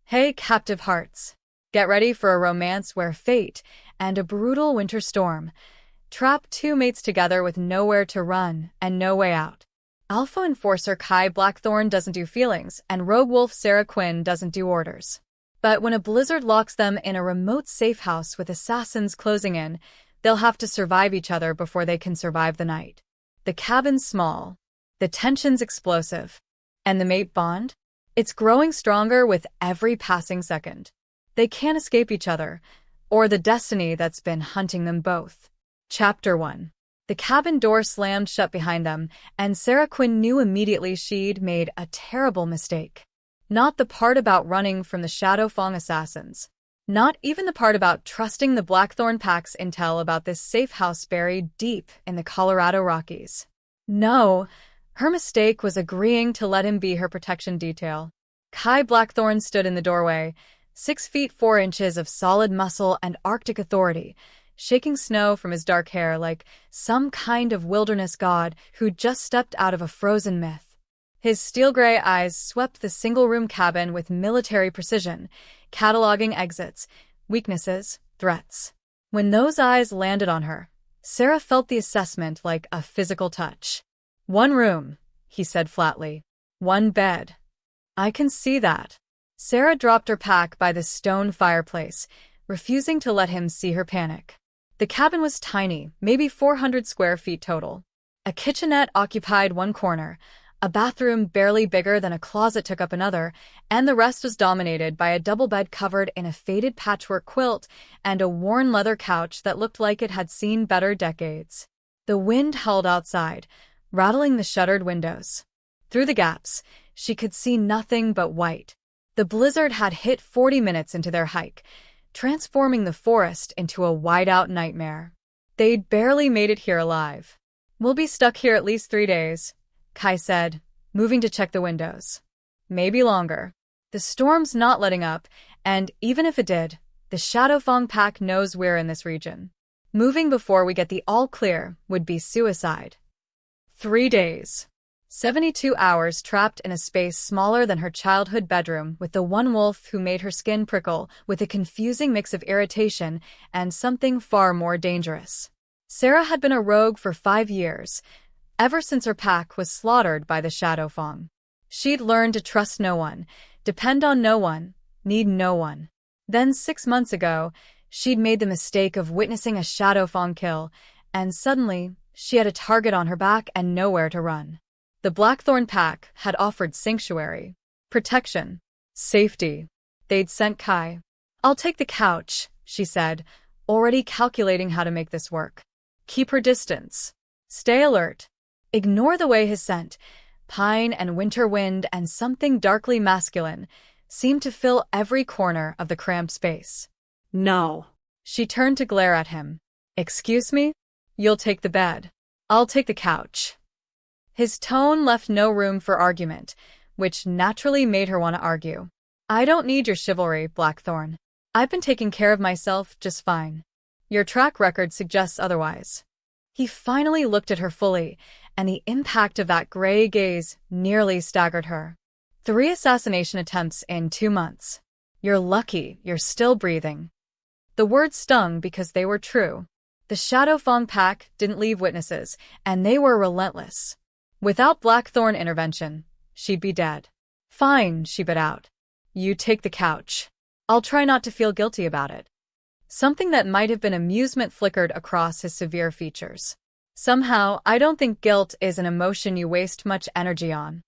Hey, captive hearts. Get ready for a romance where fate and a brutal winter storm trap two mates together with nowhere to run and no way out. Alpha Enforcer Kai Blackthorn doesn't do feelings, and Rogue Wolf Sera Quinn doesn't do orders. But when a blizzard locks them in a remote safe house with assassins closing in, they'll have to survive each other before they can survive the night. The cabin's small, the tension's explosive, and the mate bond? It's growing stronger with every passing second. They can't escape each other, or the destiny that's been hunting them both. Chapter 1. The cabin door slammed shut behind them, and Sera Quinn knew immediately she'd made a terrible mistake. Not the part about running from the Shadowfang assassins. Not even the part about trusting the Blackthorn Pack's intel about this safe house buried deep in the Colorado Rockies. No, her mistake was agreeing to let him be her protection detail. Kai Blackthorn stood in the doorway, 6 feet 4 inches of solid muscle and Arctic authority, shaking snow from his dark hair like some kind of wilderness god who'd just stepped out of a frozen myth. His steel-gray eyes swept the single-room cabin with military precision, cataloging exits, weaknesses, threats. When those eyes landed on her, Sera felt the assessment like a physical touch. "One room," he said flatly. "One bed." "I can see that." Sera dropped her pack by the stone fireplace, refusing to let him see her panic. The cabin was tiny, maybe 400 square feet total. A kitchenette occupied one corner, a bathroom barely bigger than a closet took up another, and the rest was dominated by a double bed covered in a faded patchwork quilt and a worn leather couch that looked like it had seen better decades. The wind howled outside, rattling the shuttered windows. Through the gaps, she could see nothing but white. The blizzard had hit 40 minutes into their hike, transforming the forest into a whiteout nightmare. They'd barely made it here alive. "We'll be stuck here at least 3 days," Kai said, moving to check the windows. "Maybe longer. The storm's not letting up, and even if it did, the Shadowfang Pack knows we're in this region. Moving before we get the all-clear would be suicide." 3 days. 72 hours trapped in a space smaller than her childhood bedroom with the one wolf who made her skin prickle with a confusing mix of irritation and something far more dangerous. Sera had been a rogue for 5 years, ever since her pack was slaughtered by the Shadowfang. She'd learned to trust no one, depend on no one, need no one. Then 6 months ago, she'd made the mistake of witnessing a Shadowfang kill, and suddenly, she had a target on her back and nowhere to run. The Blackthorn Pack had offered sanctuary, protection, safety. They'd sent Kai. "I'll take the couch," she said, already calculating how to make this work. "Keep her distance. Stay alert. Ignore the way his scent, pine and winter wind and something darkly masculine, seemed to fill every corner of the cramped space." "No." She turned to glare at him. "Excuse me? You'll take the bed. I'll take the couch." His tone left no room for argument, which naturally made her want to argue. "I don't need your chivalry, Blackthorn. I've been taking care of myself just fine. Your track record suggests otherwise." He finally looked at her fully, and the impact of that gray gaze nearly staggered her. 3 assassination attempts in 2 months. You're lucky you're still breathing. The words stung because they were true. The Shadowfang Pack didn't leave witnesses, and they were relentless. Without Blackthorn intervention, she'd be dead. "Fine," she bit out. "You take the couch. I'll try not to feel guilty about it." Something that might have been amusement flickered across his severe features. "Somehow, I don't think guilt is an emotion you waste much energy on."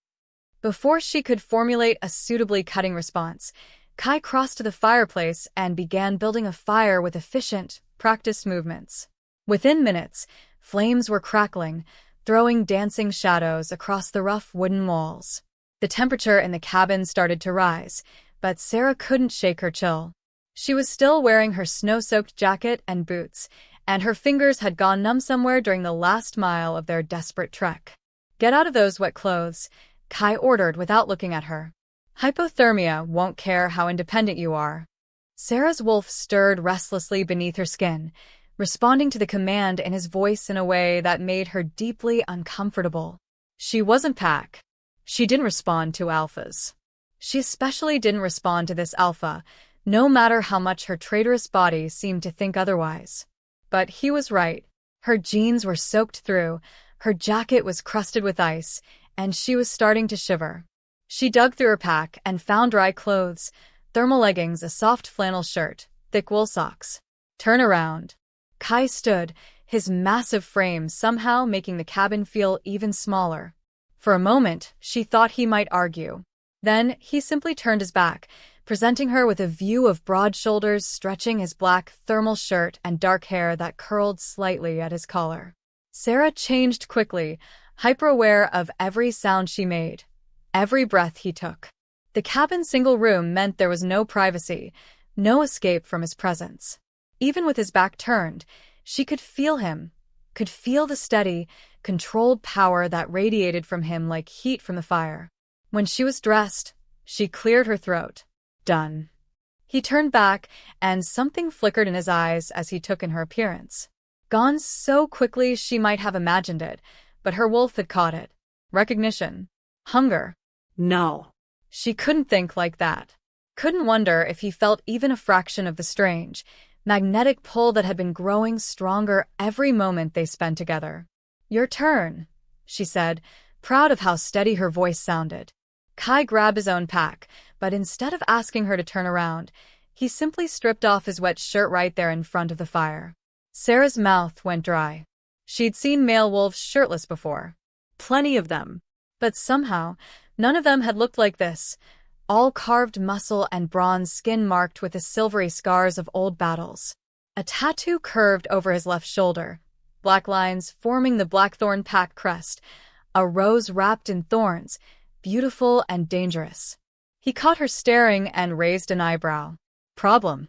Before she could formulate a suitably cutting response, Kai crossed to the fireplace and began building a fire with efficient, practiced movements. Within minutes, flames were crackling, throwing dancing shadows across the rough wooden walls. The temperature in the cabin started to rise, but Sera couldn't shake her chill. She was still wearing her snow-soaked jacket and boots, and her fingers had gone numb somewhere during the last mile of their desperate trek. "Get out of those wet clothes," Kai ordered without looking at her. "Hypothermia won't care how independent you are." Sera's wolf stirred restlessly beneath her skin, responding to the command in his voice in a way that made her deeply uncomfortable. She wasn't Pack. She didn't respond to alphas. She especially didn't respond to this alpha, no matter how much her traitorous body seemed to think otherwise. But he was right. Her jeans were soaked through, her jacket was crusted with ice, and she was starting to shiver. She dug through her pack and found dry clothes, thermal leggings, a soft flannel shirt, thick wool socks. Turn around. Kai stood, his massive frame somehow making the cabin feel even smaller. For a moment, she thought he might argue. Then, he simply turned his back, presenting her with a view of broad shoulders stretching his black thermal shirt and dark hair that curled slightly at his collar. Sera changed quickly, hyper-aware of every sound she made, every breath he took. The cabin's single room meant there was no privacy, no escape from his presence. Even with his back turned, she could feel him, could feel the steady, controlled power that radiated from him like heat from the fire. When she was dressed, she cleared her throat. Done. He turned back, and something flickered in his eyes as he took in her appearance. Gone so quickly she might have imagined it, but her wolf had caught it. Recognition. Hunger. No. She couldn't think like that. Couldn't wonder if he felt even a fraction of the strange, magnetic pull that had been growing stronger every moment they spent together. Your turn, she said, proud of how steady her voice sounded. Kai grabbed his own pack, but instead of asking her to turn around, he simply stripped off his wet shirt right there in front of the fire. Sera's mouth went dry. She'd seen male wolves shirtless before. Plenty of them. But somehow, none of them had looked like this, all carved muscle and bronze skin marked with the silvery scars of old battles. A tattoo curved over his left shoulder, black lines forming the Blackthorn Pack crest, a rose wrapped in thorns, beautiful and dangerous. He caught her staring and raised an eyebrow. Problem.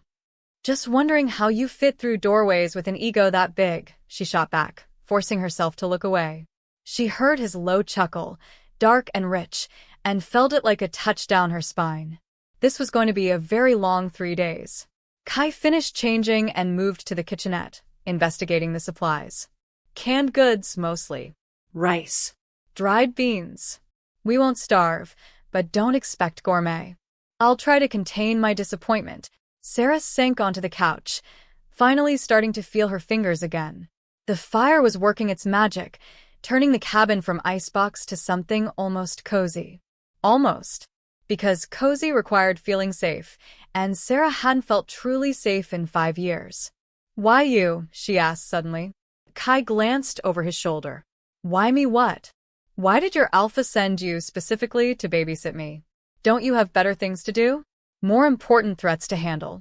Just wondering how you fit through doorways with an ego that big, she shot back, forcing herself to look away. She heard his low chuckle, dark and rich, and felt it like a touch down her spine. This was going to be a very long 3 days. Kai finished changing and moved to the kitchenette, investigating the supplies. Canned goods, mostly. Rice. Dried beans. We won't starve, but don't expect gourmet. I'll try to contain my disappointment. Sera sank onto the couch, finally starting to feel her fingers again. The fire was working its magic, turning the cabin from icebox to something almost cozy. Almost. Because cozy required feeling safe, and Sera hadn't felt truly safe in 5 years. Why you? She asked suddenly. Kai glanced over his shoulder. Why me what? Why did your alpha send you specifically to babysit me? Don't you have better things to do? More important threats to handle?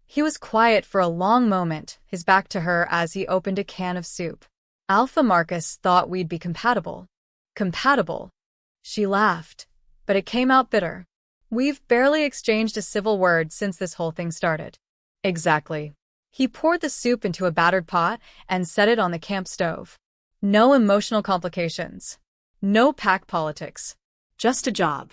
He was quiet for a long moment, his back to her as he opened a can of soup. Alpha Marcus thought we'd be compatible. Compatible? She laughed, but it came out bitter. We've barely exchanged a civil word since this whole thing started. Exactly. He poured the soup into a battered pot and set it on the camp stove. No emotional complications. No pack politics. Just a job.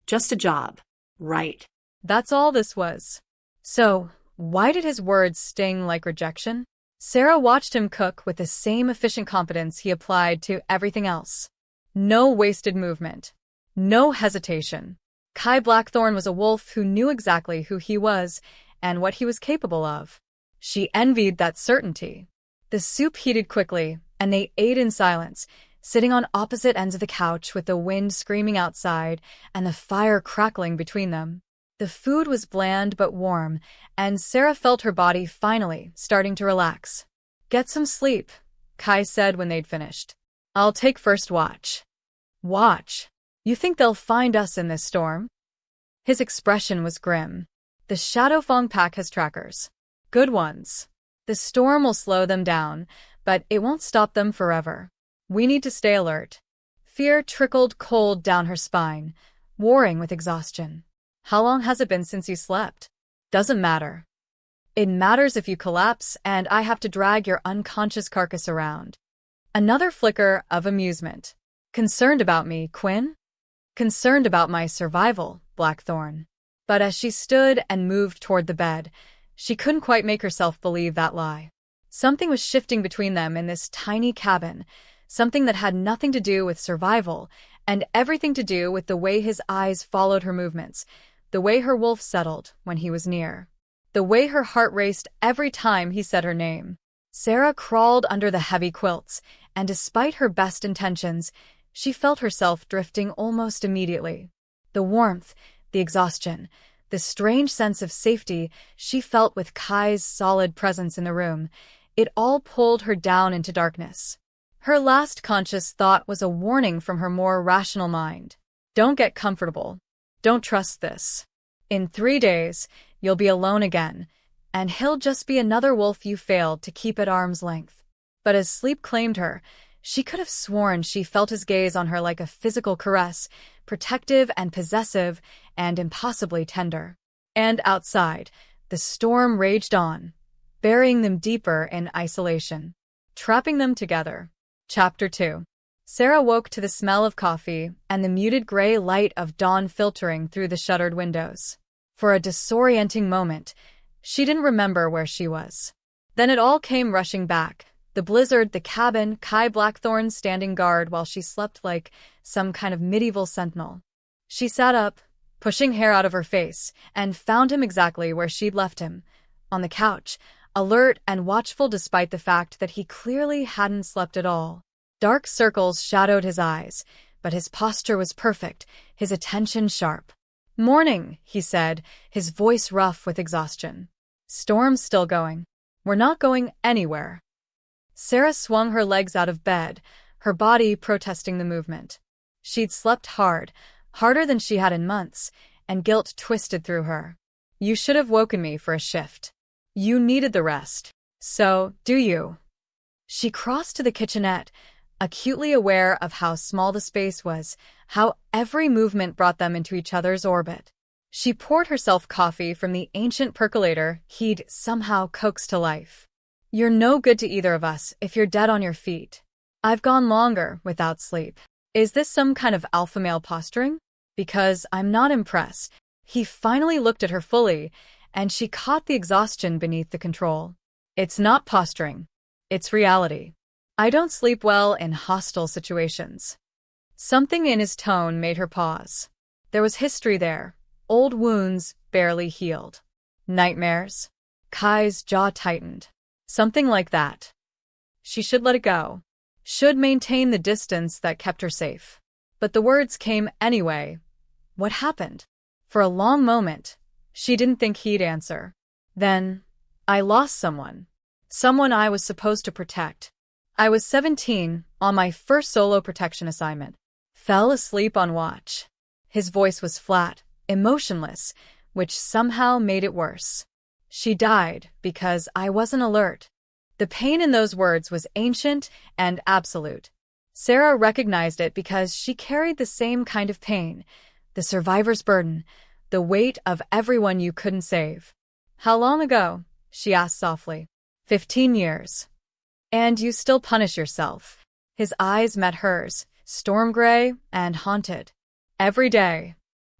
Just a job. Right. That's all this was. So, why did his words sting like rejection? Sera watched him cook with the same efficient competence he applied to everything else. No wasted movement. No hesitation. Kai Blackthorn was a wolf who knew exactly who he was and what he was capable of. She envied that certainty. The soup heated quickly, and they ate in silence, sitting on opposite ends of the couch with the wind screaming outside and the fire crackling between them. The food was bland but warm, and Sera felt her body finally starting to relax. Get some sleep, Kai said when they'd finished. I'll take first watch. Watch? You think they'll find us in this storm? His expression was grim. The Shadowfang Pack has trackers. Good ones. The storm will slow them down, but it won't stop them forever. We need to stay alert. Fear trickled cold down her spine, warring with exhaustion. How long has it been since you slept? Doesn't matter. It matters if you collapse and I have to drag your unconscious carcass around. Another flicker of amusement. Concerned about me, Quinn? Concerned about my survival, Blackthorn. But as she stood and moved toward the bed, she couldn't quite make herself believe that lie. Something was shifting between them in this tiny cabin, something that had nothing to do with survival and everything to do with the way his eyes followed her movements, the way her wolf settled when he was near, the way her heart raced every time he said her name. Sera crawled under the heavy quilts, and despite her best intentions, she felt herself drifting almost immediately. The warmth, the exhaustion, the strange sense of safety she felt with Kai's solid presence in the room, it all pulled her down into darkness. Her last conscious thought was a warning from her more rational mind. Don't get comfortable. Don't trust this. In 3 days, you'll be alone again, and he'll just be another wolf you failed to keep at arm's length. But as sleep claimed her, she could have sworn she felt his gaze on her like a physical caress, protective and possessive and impossibly tender. And outside, the storm raged on, burying them deeper in isolation, trapping them together. Chapter 2. Sera woke to the smell of coffee and the muted gray light of dawn filtering through the shuttered windows. For a disorienting moment, she didn't remember where she was. Then it all came rushing back. The blizzard, the cabin, Kai Blackthorn standing guard while she slept like some kind of medieval sentinel. She sat up, pushing hair out of her face, and found him exactly where she'd left him, on the couch, alert and watchful despite the fact that he clearly hadn't slept at all. Dark circles shadowed his eyes, but his posture was perfect, his attention sharp. "Morning," he said, his voice rough with exhaustion. "Storm's still going. We're not going anywhere." Sera swung her legs out of bed, her body protesting the movement. She'd slept hard, harder than she had in months, and guilt twisted through her. "You should have woken me for a shift. You needed the rest. So, do you?" She crossed to the kitchenette, acutely aware of how small the space was, how every movement brought them into each other's orbit. She poured herself coffee from the ancient percolator he'd somehow coaxed to life. "You're no good to either of us if you're dead on your feet. I've gone longer without sleep. Is this some kind of alpha male posturing? Because I'm not impressed." He finally looked at her fully, and she caught the exhaustion beneath the control. "It's not posturing. It's reality. I don't sleep well in hostile situations." Something in his tone made her pause. There was history there, old wounds barely healed. Nightmares? Kai's jaw tightened. Something like that. She should let it go. Should maintain the distance that kept her safe. But the words came anyway. What happened? For a long moment, she didn't think he'd answer. Then, "I lost someone. Someone I was supposed to protect. I was 17, on my first solo protection assignment. Fell asleep on watch." His voice was flat, emotionless, which somehow made it worse. "She died because I wasn't alert." The pain in those words was ancient and absolute. Sera recognized it because she carried the same kind of pain, the survivor's burden, the weight of everyone you couldn't save. "How long ago?" she asked softly. 15 years. "And you still punish yourself." His eyes met hers, storm gray and haunted. "Every day."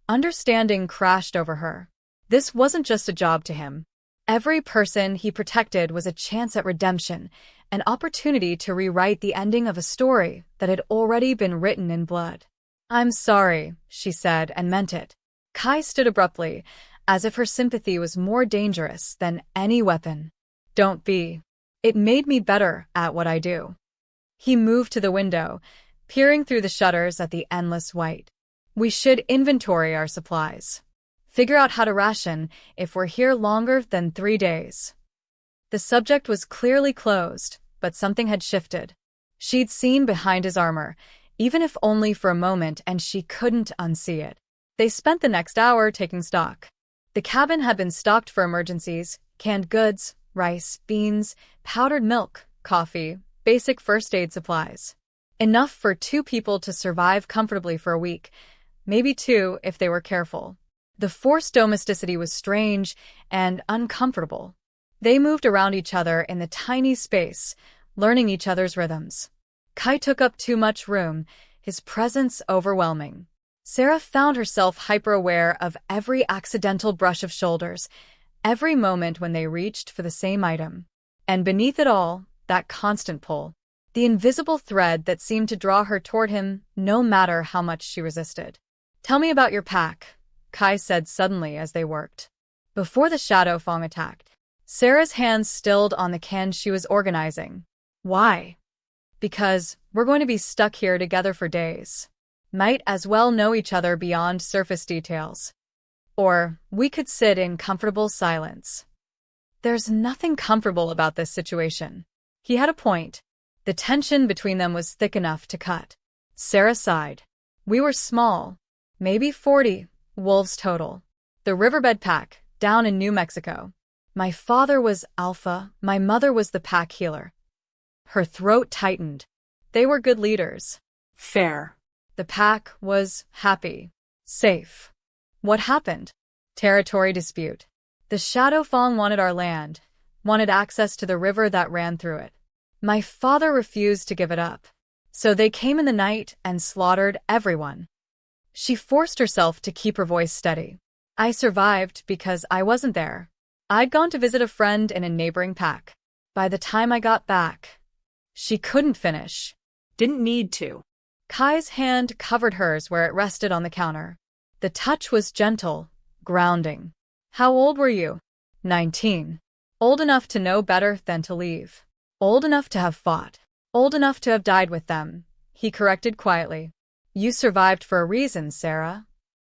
Understanding crashed over her. This wasn't just a job to him. Every person he protected was a chance at redemption, an opportunity to rewrite the ending of a story that had already been written in blood. "I'm sorry," she said, and meant it. Kai stood abruptly, as if her sympathy was more dangerous than any weapon. "Don't be. It made me better at what I do." He moved to the window, peering through the shutters at the endless white. "We should inventory our supplies. Figure out how to ration if we're here longer than 3 days." The subject was clearly closed, but something had shifted. She'd seen behind his armor, even if only for a moment, and she couldn't unsee it. They spent the next hour taking stock. The cabin had been stocked for emergencies, canned goods, rice, beans, powdered milk, coffee, basic first aid supplies. Enough for 2 people to survive comfortably for a week, maybe 2 if they were careful. The forced domesticity was strange and uncomfortable. They moved around each other in the tiny space, learning each other's rhythms. Kai took up too much room, his presence overwhelming. Sera found herself hyper-aware of every accidental brush of shoulders, every moment when they reached for the same item. And beneath it all, that constant pull. the invisible thread that seemed to draw her toward him no matter how much she resisted. "Tell me about your pack," Kai said suddenly as they worked. Before the Shadow Fong attacked, Sera's hands stilled on the can she was organizing. "Why?" "Because we're going to be stuck here together for days. Might as well know each other beyond surface details. Or we could sit in comfortable silence." There's nothing comfortable about this situation. He had a point. The tension between them was thick enough to cut. Sera sighed. "We were small. Maybe 40 wolves total. The Riverbed Pack, down in New Mexico. My father was Alpha, my mother was the pack healer." Her throat tightened. They were good leaders. Fair. The pack was happy. Safe. What happened? Territory dispute. The Shadow Fong wanted our land, wanted access to the river that ran through it. My father refused to give it up. So they came in the night and slaughtered everyone. She forced herself to keep her voice steady. I survived because I wasn't there. I'd gone to visit a friend in a neighboring pack. By the time I got back, she couldn't finish. Didn't need to. Kai's hand covered hers where it rested on the counter. The touch was gentle, grounding. "How old were you?" 19. "Old enough to know better than to leave. Old enough to have fought. Old enough to have died with them," he corrected quietly. "You survived for a reason, Sera."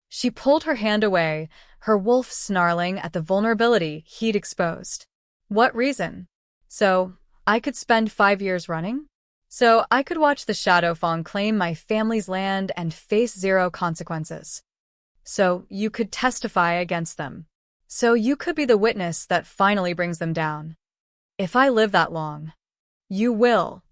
She pulled her hand away, her wolf snarling at the vulnerability he'd exposed. "What reason?" "So I could spend 5 years running? So I could watch the Shadow Fong claim my family's land and face zero consequences. So you could testify against them. So you could be the witness that finally brings them down. If I live that long, you will."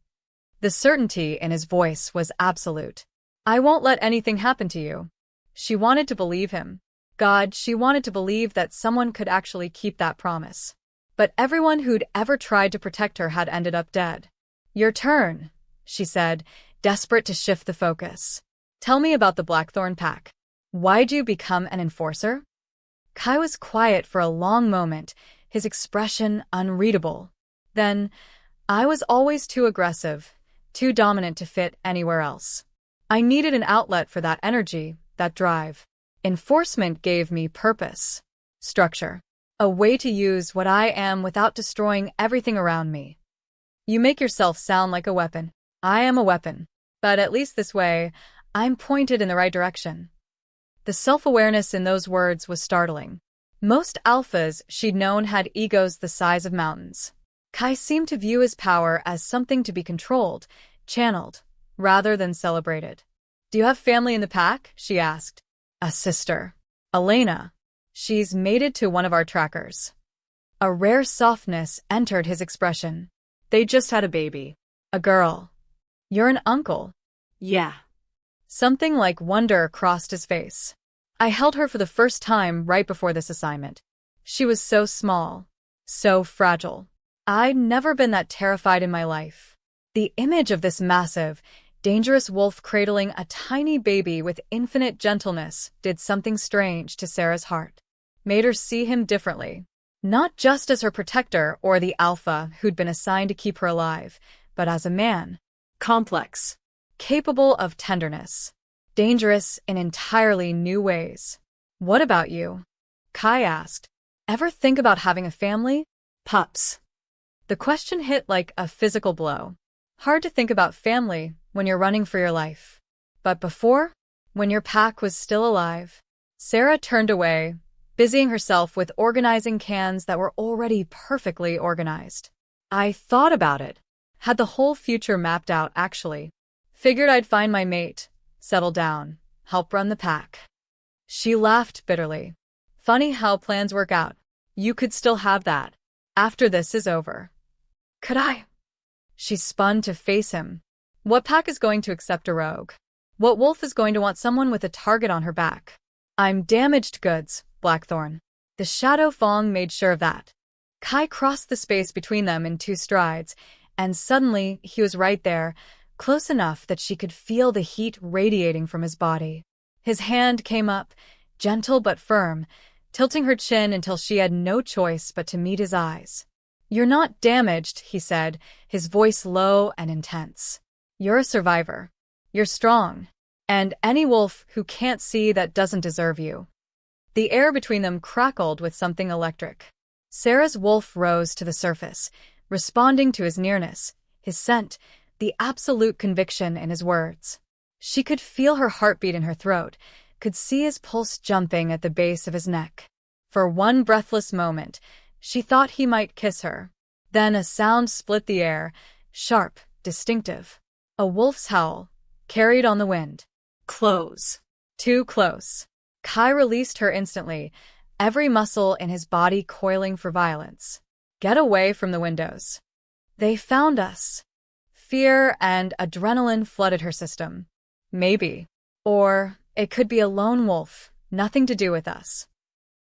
The certainty in his voice was absolute. "I won't let anything happen to you." She wanted to believe him. God, she wanted to believe that someone could actually keep that promise. But everyone who'd ever tried to protect her had ended up dead. "Your turn," she said, desperate to shift the focus. "Tell me about the Blackthorn Pack. Why'd you become an enforcer?" Kai was quiet for a long moment, his expression unreadable. Then, "I was always too aggressive, too dominant to fit anywhere else. I needed an outlet for that energy, that drive. Enforcement gave me purpose, structure, a way to use what I am without destroying everything around me." "You make yourself sound like a weapon." "I am a weapon. But at least this way, I'm pointed in the right direction." The self-awareness in those words was startling. Most alphas she'd known had egos the size of mountains. Kai seemed to view his power as something to be controlled, channeled, rather than celebrated. "Do you have family in the pack?" she asked. "A sister. Elena. She's mated to one of our trackers." A rare softness entered his expression. "They just had a baby. A girl." "You're an uncle." Yeah. Something like wonder crossed his face. "I held her for the first time right before this assignment. She was so small, so fragile. I'd never been that terrified in my life." The image of this massive, dangerous wolf cradling a tiny baby with infinite gentleness did something strange to Sera's heart. Made her see him differently. Not just as her protector or the alpha who'd been assigned to keep her alive, but as a man. Complex. Capable of tenderness. Dangerous in entirely new ways. "What about you?" Kai asked. "Ever think about having a family?" Pups. The question hit like a physical blow. Hard to think about family when you're running for your life. But before, when your pack was still alive. Sera turned away, busying herself with organizing cans that were already perfectly organized. "I thought about it. Had the whole future mapped out, actually. Figured I'd find my mate, settle down, help run the pack." She laughed bitterly. "Funny how plans work out. You could still have that. After this is over." "Could I?" She spun to face him. What pack is going to accept a rogue? What wolf is going to want someone with a target on her back? "I'm damaged goods, Blackthorn." The Shadow Fong made sure of that. Kai crossed the space between them in 2 strides, and suddenly he was right there, close enough that she could feel the heat radiating from his body. His hand came up, gentle but firm, tilting her chin until she had no choice but to meet his eyes. "You're not damaged," he said, his voice low and intense. "You're a survivor. You're strong. And any wolf who can't see that doesn't deserve you." The air between them crackled with something electric. Sera's wolf rose to the surface, responding to his nearness, his scent, the absolute conviction in his words. She could feel her heartbeat in her throat, could see his pulse jumping at the base of his neck. For one breathless moment, she thought he might kiss her. Then a sound split the air, sharp, distinctive. A wolf's howl, carried on the wind. Close. Too close. Kai released her instantly, every muscle in his body coiling for violence. Get away from the windows. They found us. Fear and adrenaline flooded her system. Maybe. Or it could be a lone wolf, nothing to do with us.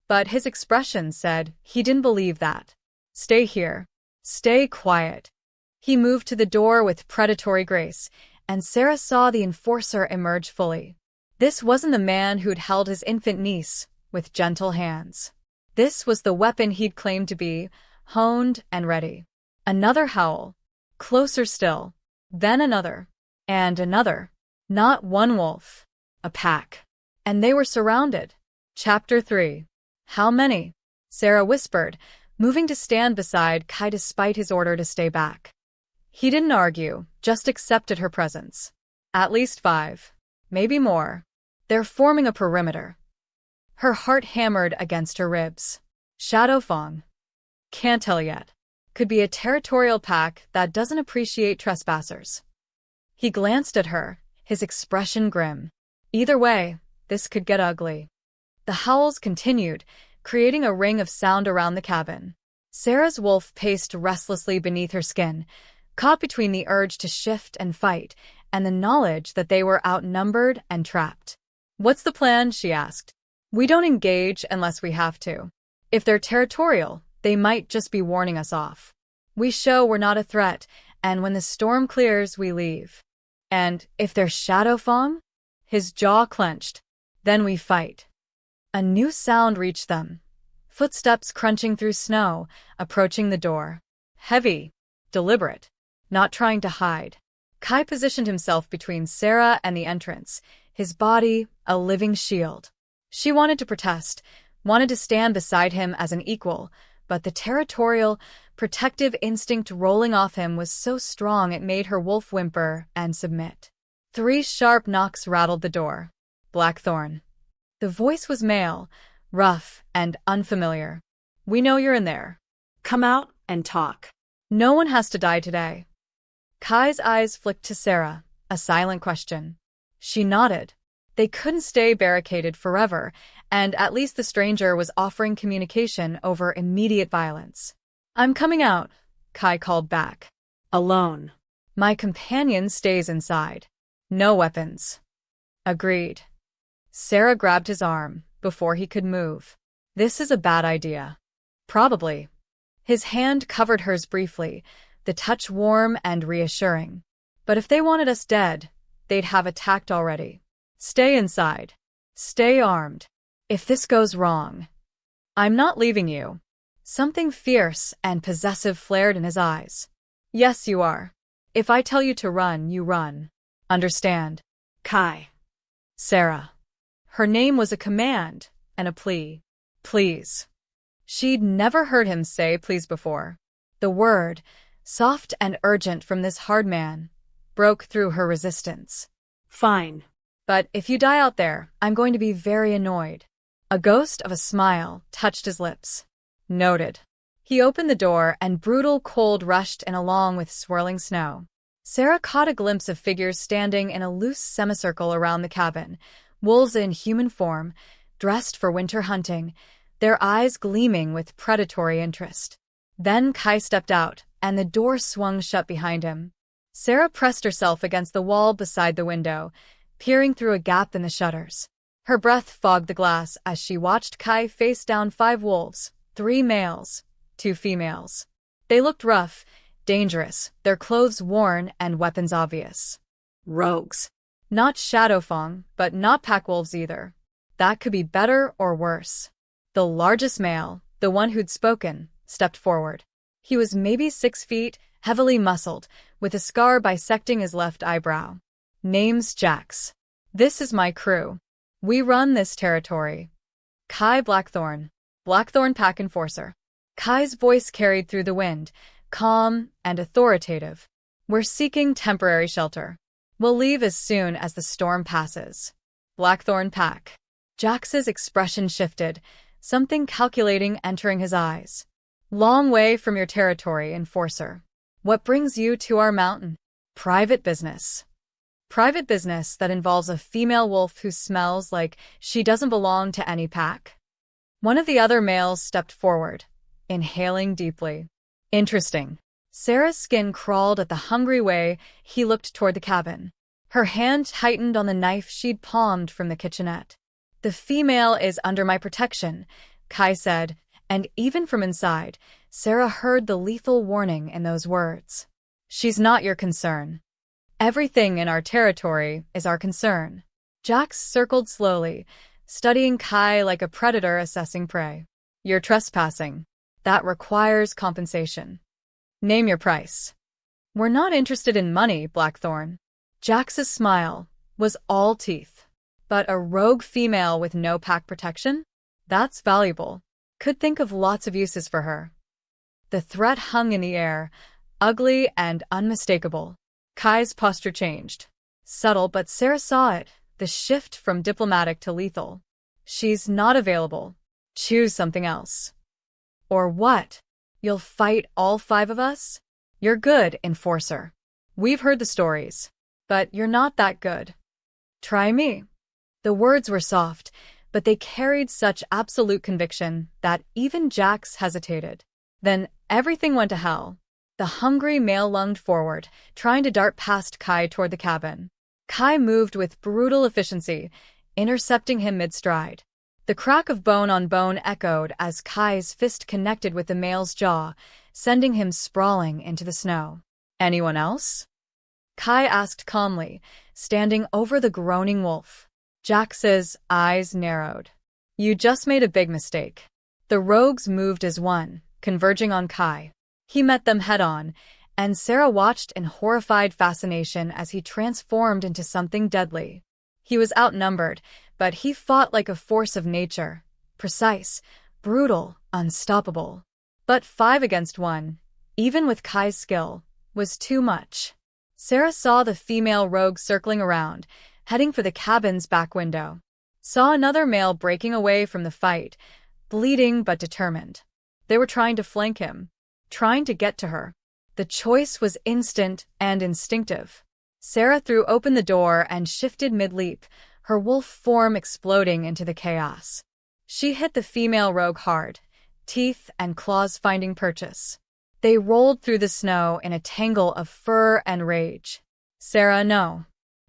But his expression said he didn't believe that. Stay here. Stay quiet. He moved to the door with predatory grace, and Sera saw the enforcer emerge fully. This wasn't the man who'd held his infant niece with gentle hands. This was the weapon he'd claimed to be, honed and ready. Another howl. Closer still. Then another. And another. Not one wolf. A pack. And they were surrounded. Chapter 3. How many? Sera whispered, moving to stand beside Kai despite his order to stay back. He didn't argue, just accepted her presence. At least 5. Maybe more. They're forming a perimeter. Her heart hammered against her ribs. Shadowfang. Can't tell yet. Could be a territorial pack that doesn't appreciate trespassers. He glanced at her, his expression grim. Either way, this could get ugly. The howls continued, creating a ring of sound around the cabin. Sera's wolf paced restlessly beneath her skin, caught between the urge to shift and fight and the knowledge that they were outnumbered and trapped. "What's the plan?" she asked. "We don't engage unless we have to. If they're territorial, they might just be warning us off. We show we're not a threat, and when the storm clears, we leave. And if they're Shadowfang?" His jaw clenched. "Then we fight." A new sound reached them. Footsteps crunching through snow, approaching the door. Heavy, deliberate, not trying to hide. Kai positioned himself between Sera and the entrance, his body a living shield. She wanted to protest, wanted to stand beside him as an equal, but the territorial, protective instinct rolling off him was so strong it made her wolf whimper and submit. 3 sharp knocks rattled the door. Blackthorn. The voice was male, rough and unfamiliar. "We know you're in there. Come out and talk." "No one has to die today." Kai's eyes flicked to Sera, a silent question. She nodded. They couldn't stay barricaded forever, and at least the stranger was offering communication over immediate violence. "I'm coming out," Kai called back. Alone. "My companion stays inside. No weapons." Agreed. Sera grabbed his arm before he could move. "This is a bad idea." "Probably." His hand covered hers briefly, the touch warm and reassuring. "But if they wanted us dead, they'd have attacked already. Stay inside. Stay armed. If this goes wrong, I'm not leaving you." Something fierce and possessive flared in his eyes. "Yes, you are. If I tell you to run, you run. Understand?" Kai. Sera. Her name was a command and a plea. Please. She'd never heard him say please before. The word, soft and urgent from this hard man, broke through her resistance. Fine. "But if you die out there, I'm going to be very annoyed." A ghost of a smile touched his lips. Noted. He opened the door and brutal cold rushed in along with swirling snow. Sera caught a glimpse of figures standing in a loose semicircle around the cabin, wolves in human form, dressed for winter hunting, their eyes gleaming with predatory interest. Then Kai stepped out, and the door swung shut behind him. Sera pressed herself against the wall beside the window, peering through a gap in the shutters. Her breath fogged the glass as she watched Kai face down 5 wolves, 3 males, 2 females. They looked rough, dangerous, their clothes worn and weapons obvious. Rogues. Not Shadowfang, but not pack wolves either. That could be better or worse. The largest male, the one who'd spoken, stepped forward. He was maybe 6 feet, heavily muscled, with a scar bisecting his left eyebrow. Name's Jax. This is my crew. We run this territory. Kai Blackthorn. Blackthorn Pack Enforcer. Kai's voice carried through the wind, calm and authoritative. We're seeking temporary shelter. We'll leave as soon as the storm passes. Blackthorn Pack. Jax's expression shifted, something calculating entering his eyes. Long way from your territory, Enforcer. What brings you to our mountain? Private business. Private business that involves a female wolf who smells like she doesn't belong to any pack. One of the other males stepped forward, inhaling deeply. Interesting. Sera's skin crawled at the hungry way he looked toward the cabin. Her hand tightened on the knife she'd palmed from the kitchenette. The female is under my protection, Kai said, and even from inside, Sera heard the lethal warning in those words. She's not your concern. Everything in our territory is our concern. Jax circled slowly, studying Kai like a predator assessing prey. You're trespassing. That requires compensation. Name your price. We're not interested in money, Blackthorn. Jax's smile was all teeth. But a rogue female with no pack protection? That's valuable. Could think of lots of uses for her. The threat hung in the air, ugly and unmistakable. Kai's posture changed. Subtle, but Sera saw it, the shift from diplomatic to lethal. She's not available. Choose something else. Or what? You'll fight all 5 of us? You're good, Enforcer. We've heard the stories. But you're not that good. Try me. The words were soft, but they carried such absolute conviction that even Jax hesitated. Then everything went to hell. The hungry male lunged forward, trying to dart past Kai toward the cabin. Kai moved with brutal efficiency, intercepting him mid-stride. The crack of bone on bone echoed as Kai's fist connected with the male's jaw, sending him sprawling into the snow. Anyone else? Kai asked calmly, standing over the groaning wolf. Jax's eyes narrowed. You just made a big mistake. The rogues moved as one, converging on Kai. He met them head-on, and Sera watched in horrified fascination as he transformed into something deadly. He was outnumbered, but he fought like a force of nature, precise, brutal, unstoppable. But 5 against 1, even with Kai's skill, was too much. Sera saw the female rogue circling around, heading for the cabin's back window. Saw another male breaking away from the fight, bleeding but determined. They were trying to flank him, trying to get to her. The choice was instant and instinctive. Sera threw open the door and shifted mid-leap, her wolf form exploding into the chaos. She hit the female rogue hard, teeth and claws finding purchase. They rolled through the snow in a tangle of fur and rage. Sera, no.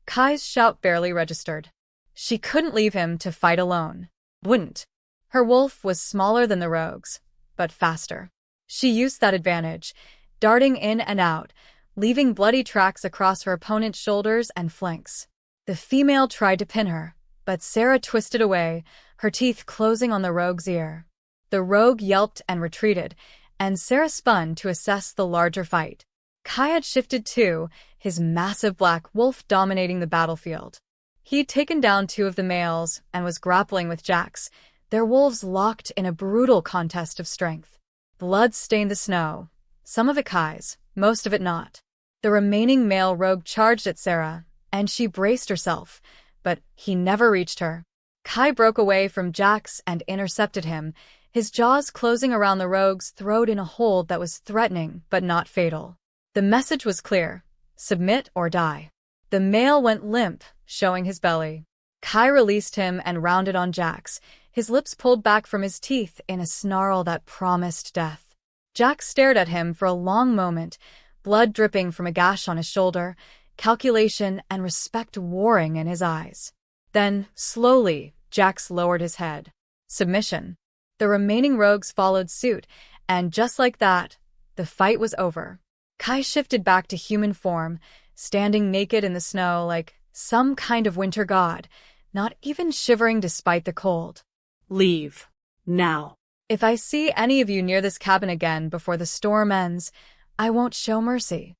Kai's shout barely registered. She couldn't leave him to fight alone. Wouldn't. Her wolf was smaller than the rogue's, but faster. She used that advantage, darting in and out, leaving bloody tracks across her opponent's shoulders and flanks. The female tried to pin her, but Sera twisted away, her teeth closing on the rogue's ear. The rogue yelped and retreated, and Sera spun to assess the larger fight. Kai had shifted too, his massive black wolf dominating the battlefield. He'd taken down 2 of the males and was grappling with Jax, their wolves locked in a brutal contest of strength. Blood stained the snow, some of it Kai's, most of it not. The remaining male rogue charged at Sera, and she braced herself, but he never reached her. Kai broke away from Jax and intercepted him, his jaws closing around the rogue's throat in a hold that was threatening but not fatal. The message was clear: submit or die. The male went limp, showing his belly. Kai released him and rounded on Jax, his lips pulled back from his teeth in a snarl that promised death. Jax stared at him for a long moment, blood dripping from a gash on his shoulder, calculation and respect warring in his eyes. Then, slowly, Jax lowered his head. Submission. The remaining rogues followed suit, and just like that, the fight was over. Kai shifted back to human form, standing naked in the snow like some kind of winter god, not even shivering despite the cold. Leave. Now. If I see any of you near this cabin again before the storm ends, I won't show mercy.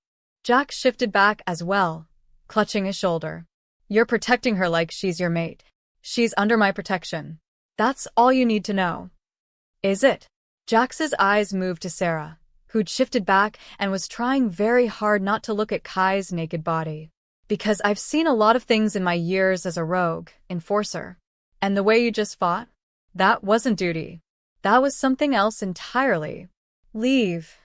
Jack shifted back as well, clutching his shoulder. You're protecting her like she's your mate. She's under my protection. That's all you need to know. Is it? Jax's eyes moved to Sera, who'd shifted back and was trying very hard not to look at Kai's naked body. Because I've seen a lot of things in my years as a rogue enforcer. And the way you just fought? That wasn't duty. That was something else entirely. Leave,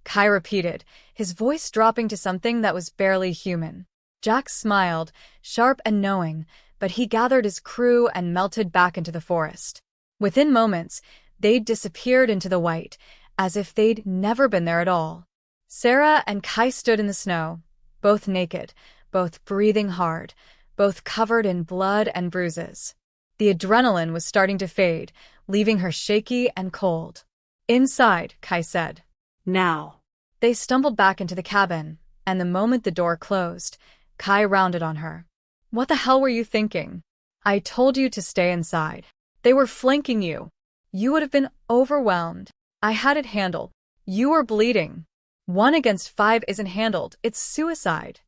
Kai repeated, his voice dropping to something that was barely human. Jax smiled, sharp and knowing, but he gathered his crew and melted back into the forest. Within moments, they'd disappeared into the white, as if they'd never been there at all. Sera and Kai stood in the snow, both naked, both breathing hard, both covered in blood and bruises. The adrenaline was starting to fade, leaving her shaky and cold. Inside, Kai said. Now. They stumbled back into the cabin, and the moment the door closed, Kai rounded on her. What the hell were you thinking? I told you to stay inside. They were flanking you. You would have been overwhelmed. I had it handled. You were bleeding. 1 against 5 isn't handled, it's suicide.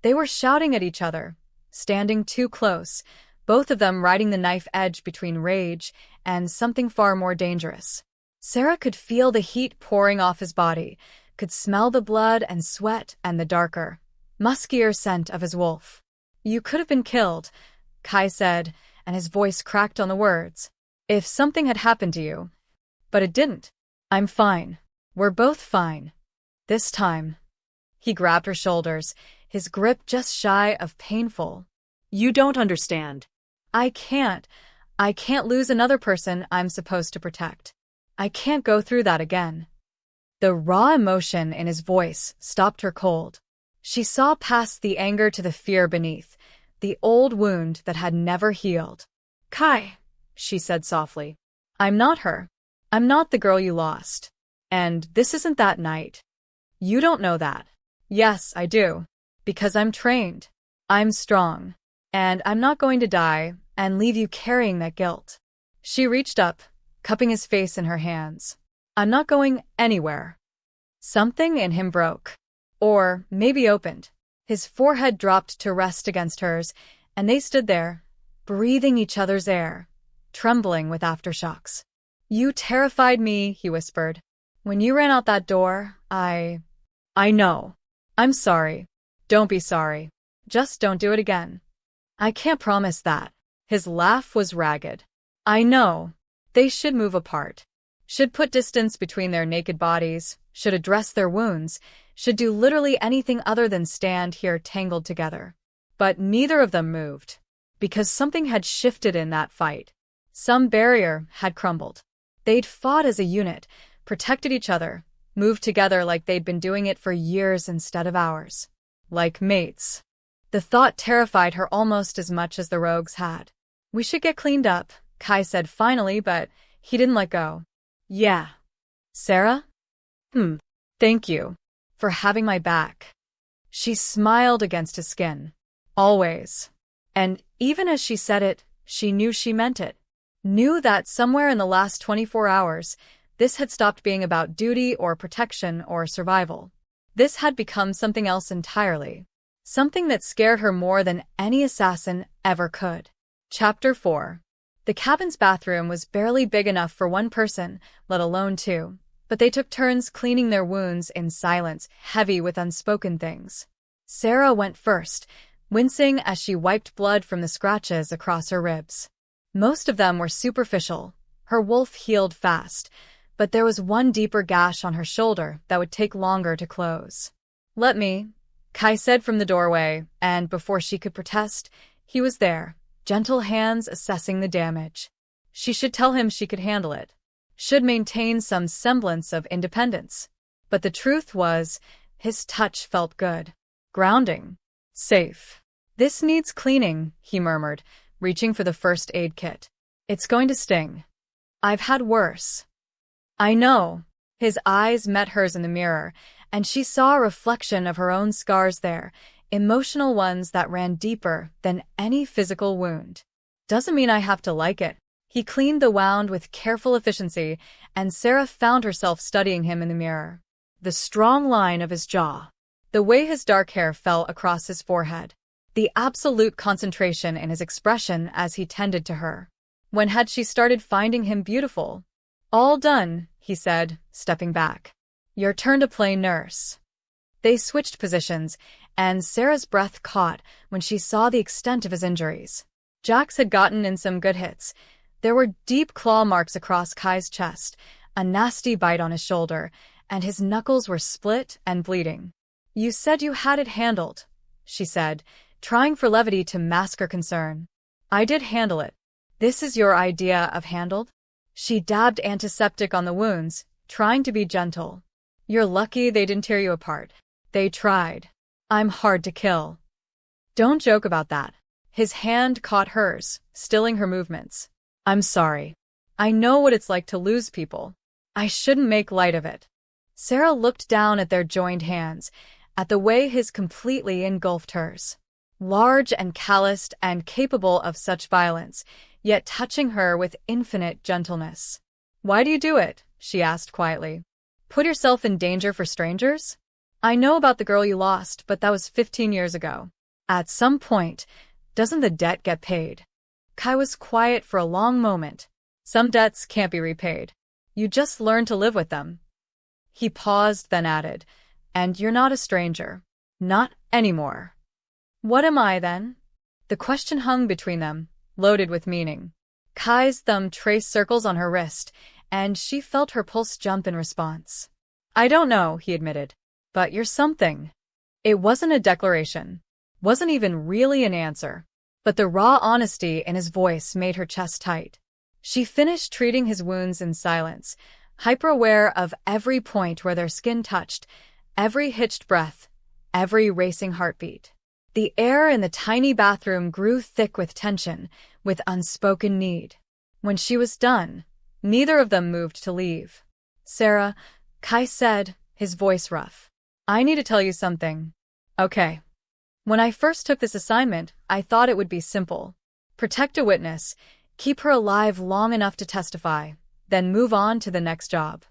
They were shouting at each other, standing too close, both of them riding the knife edge between rage and something far more dangerous. Sera could feel the heat pouring off his body, could smell the blood and sweat and the darker, muskier scent of his wolf. You could have been killed, Kai said, and his voice cracked on the words. If something had happened to you. But it didn't. I'm fine. We're both fine. This time. He grabbed her shoulders, his grip just shy of painful. You don't understand. I can't lose another person I'm supposed to protect. I can't go through that again. The raw emotion in his voice stopped her cold. She saw past the anger to the fear beneath, the old wound that had never healed. Kai, she said softly. I'm not her. I'm not the girl you lost. And this isn't that night. You don't know that. Yes, I do. Because I'm trained. I'm strong. And I'm not going to die and leave you carrying that guilt. She reached up, cupping his face in her hands. I'm not going anywhere. Something in him broke. Or maybe opened. His forehead dropped to rest against hers, and they stood there, breathing each other's air, trembling with aftershocks. You terrified me, he whispered. When you ran out that door, I know. I'm sorry. Don't be sorry. Just don't do it again. I can't promise that. His laugh was ragged. I know. They should move apart. Should put distance between their naked bodies, should address their wounds, should do literally anything other than stand here tangled together. But neither of them moved. Because something had shifted in that fight. Some barrier had crumbled. They'd fought as a unit, protected each other, moved together like they'd been doing it for years instead of hours. Like mates. The thought terrified her almost as much as the rogues had. We should get cleaned up, Kai said finally, but he didn't let go. Yeah. Sera? Thank you. For having my back. She smiled against his skin. Always. And even as she said it, she knew she meant it. Knew that somewhere in the last 24 hours, this had stopped being about duty or protection or survival. This had become something else entirely. Something that scared her more than any assassin ever could. Chapter 4. The cabin's bathroom was barely big enough for one person, let alone two, but they took turns cleaning their wounds in silence, heavy with unspoken things. Sera went first, wincing as she wiped blood from the scratches across her ribs. Most of them were superficial. Her wolf healed fast, but there was one deeper gash on her shoulder that would take longer to close. Let me, Kai said from the doorway, and before she could protest, he was there, gentle hands assessing the damage. She should tell him she could handle it. Should maintain some semblance of independence. But the truth was, his touch felt good. Grounding. Safe. This needs cleaning, he murmured, reaching for the first aid kit. It's going to sting. I've had worse. I know. His eyes met hers in the mirror, and she saw a reflection of her own scars there, emotional ones that ran deeper than any physical wound. Doesn't mean I have to like it, He cleaned the wound with careful efficiency, and Sera found herself studying him in the mirror. The strong line of his jaw, the way his dark hair fell across his forehead, the absolute concentration in his expression as he tended to her. When had she started finding him beautiful? All done, he said, stepping back. Your turn to play nurse. They switched positions, and Sera's breath caught when she saw the extent of his injuries. Jax had gotten in some good hits. There were deep claw marks across Kai's chest, a nasty bite on his shoulder, and his knuckles were split and bleeding. You said you had it handled, she said, trying for levity to mask her concern. I did handle it. This is your idea of handled? She dabbed antiseptic on the wounds, trying to be gentle. You're lucky they didn't tear you apart. They tried. I'm hard to kill. Don't joke about that. His hand caught hers, stilling her movements. I'm sorry. I know what it's like to lose people. I shouldn't make light of it. Sera looked down at their joined hands, at the way his completely engulfed hers. Large and calloused and capable of such violence, yet touching her with infinite gentleness. Why do you do it? She asked quietly. Put yourself in danger for strangers? I know about the girl you lost, but that was 15 years ago. At some point, doesn't the debt get paid? Kai was quiet for a long moment. Some debts can't be repaid. You just learn to live with them. He paused, then added, and you're not a stranger. Not anymore. What am I, then? The question hung between them, loaded with meaning. Kai's thumb traced circles on her wrist, and she felt her pulse jump in response. I don't know, he admitted, but you're something. It wasn't a declaration, wasn't even really an answer, but the raw honesty in his voice made her chest tight. She finished treating his wounds in silence, hyper-aware of every point where their skin touched, every hitched breath, every racing heartbeat. The air in the tiny bathroom grew thick with tension, with unspoken need. When she was done, neither of them moved to leave. Sera, Kai said, his voice rough. I need to tell you something. Okay. When I first took this assignment, I thought it would be simple. Protect a witness, keep her alive long enough to testify, then move on to the next job.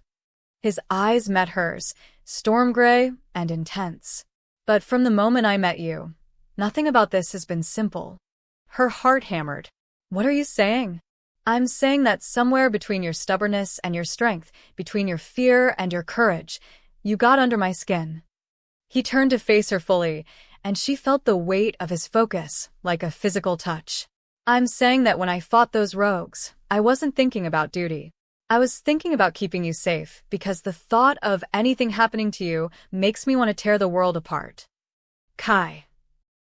His eyes met hers, storm gray and intense. But from the moment I met you, nothing about this has been simple. Her heart hammered. What are you saying? I'm saying that somewhere between your stubbornness and your strength, between your fear and your courage, you got under my skin. He turned to face her fully, and she felt the weight of his focus, like a physical touch. I'm saying that when I fought those rogues, I wasn't thinking about duty. I was thinking about keeping you safe, because the thought of anything happening to you makes me want to tear the world apart. Kai.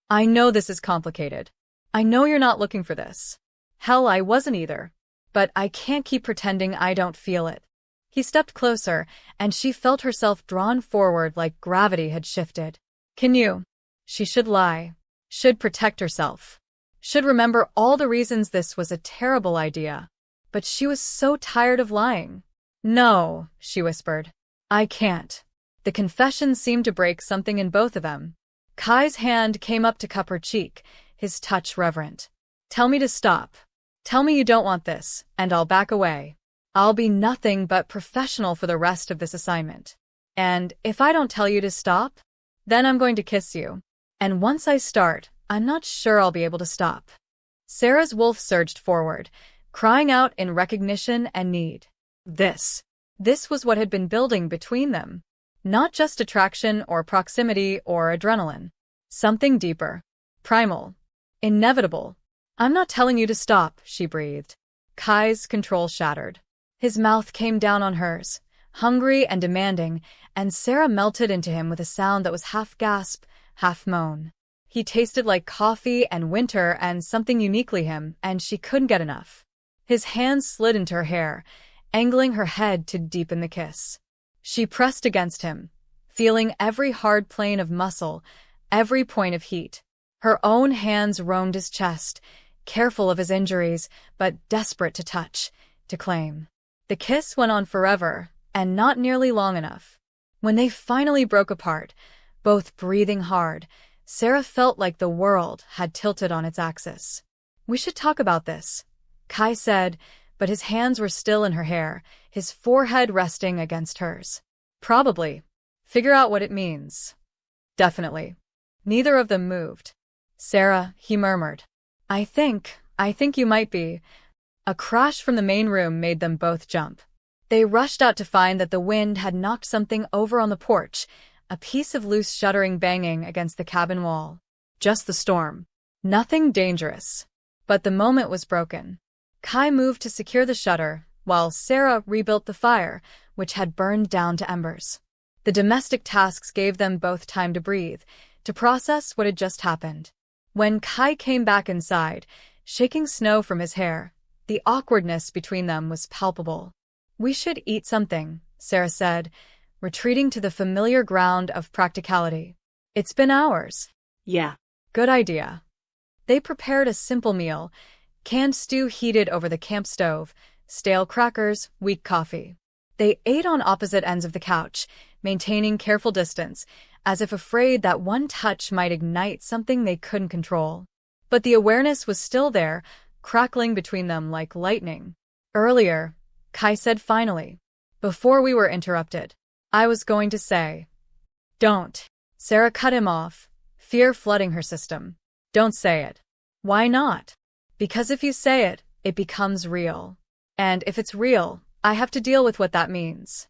I know this is complicated. I know you're not looking for this. Hell, I wasn't either. But I can't keep pretending I don't feel it. He stepped closer, and she felt herself drawn forward like gravity had shifted. Can you? She should lie. Should protect herself. Should remember all the reasons this was a terrible idea. But she was so tired of lying. No, she whispered. I can't. The confession seemed to break something in both of them. Kai's hand came up to cup her cheek, his touch reverent. Tell me to stop. Tell me you don't want this, and I'll back away. I'll be nothing but professional for the rest of this assignment. And if I don't tell you to stop, then I'm going to kiss you. And once I start, I'm not sure I'll be able to stop. Sera's wolf surged forward, crying out in recognition and need. This was what had been building between them. Not just attraction or proximity or adrenaline. Something deeper. Primal. Inevitable. I'm not telling you to stop, she breathed. Kai's control shattered. His mouth came down on hers, hungry and demanding, and Sera melted into him with a sound that was half gasp, half moan. He tasted like coffee and winter and something uniquely him, and she couldn't get enough. His hands slid into her hair, angling her head to deepen the kiss. She pressed against him, feeling every hard plane of muscle, every point of heat. Her own hands roamed his chest, careful of his injuries, but desperate to touch, to claim. The kiss went on forever, and not nearly long enough. When they finally broke apart, both breathing hard, Sera felt like the world had tilted on its axis. We should talk about this, Kai said, but his hands were still in her hair, his forehead resting against hers. Probably. Figure out what it means. Definitely. Neither of them moved. Sera, he murmured. I think you might be. A crash from the main room made them both jump. They rushed out to find that the wind had knocked something over on the porch, a piece of loose shuttering banging against the cabin wall. Just the storm. Nothing dangerous. But the moment was broken. Kai moved to secure the shutter, while Sera rebuilt the fire, which had burned down to embers. The domestic tasks gave them both time to breathe, to process what had just happened. When Kai came back inside, shaking snow from his hair, the awkwardness between them was palpable. We should eat something, Sera said, retreating to the familiar ground of practicality. It's been hours. Yeah. Good idea. They prepared a simple meal, canned stew heated over the camp stove, stale crackers, weak coffee. They ate on opposite ends of the couch, maintaining careful distance, as if afraid that one touch might ignite something they couldn't control. But the awareness was still there, crackling between them like lightning. Earlier, Kai said finally, before we were interrupted, I was going to say. Don't. Sera cut him off, fear flooding her system. Don't say it. Why not? Because if you say it, it becomes real. And if it's real, I have to deal with what that means.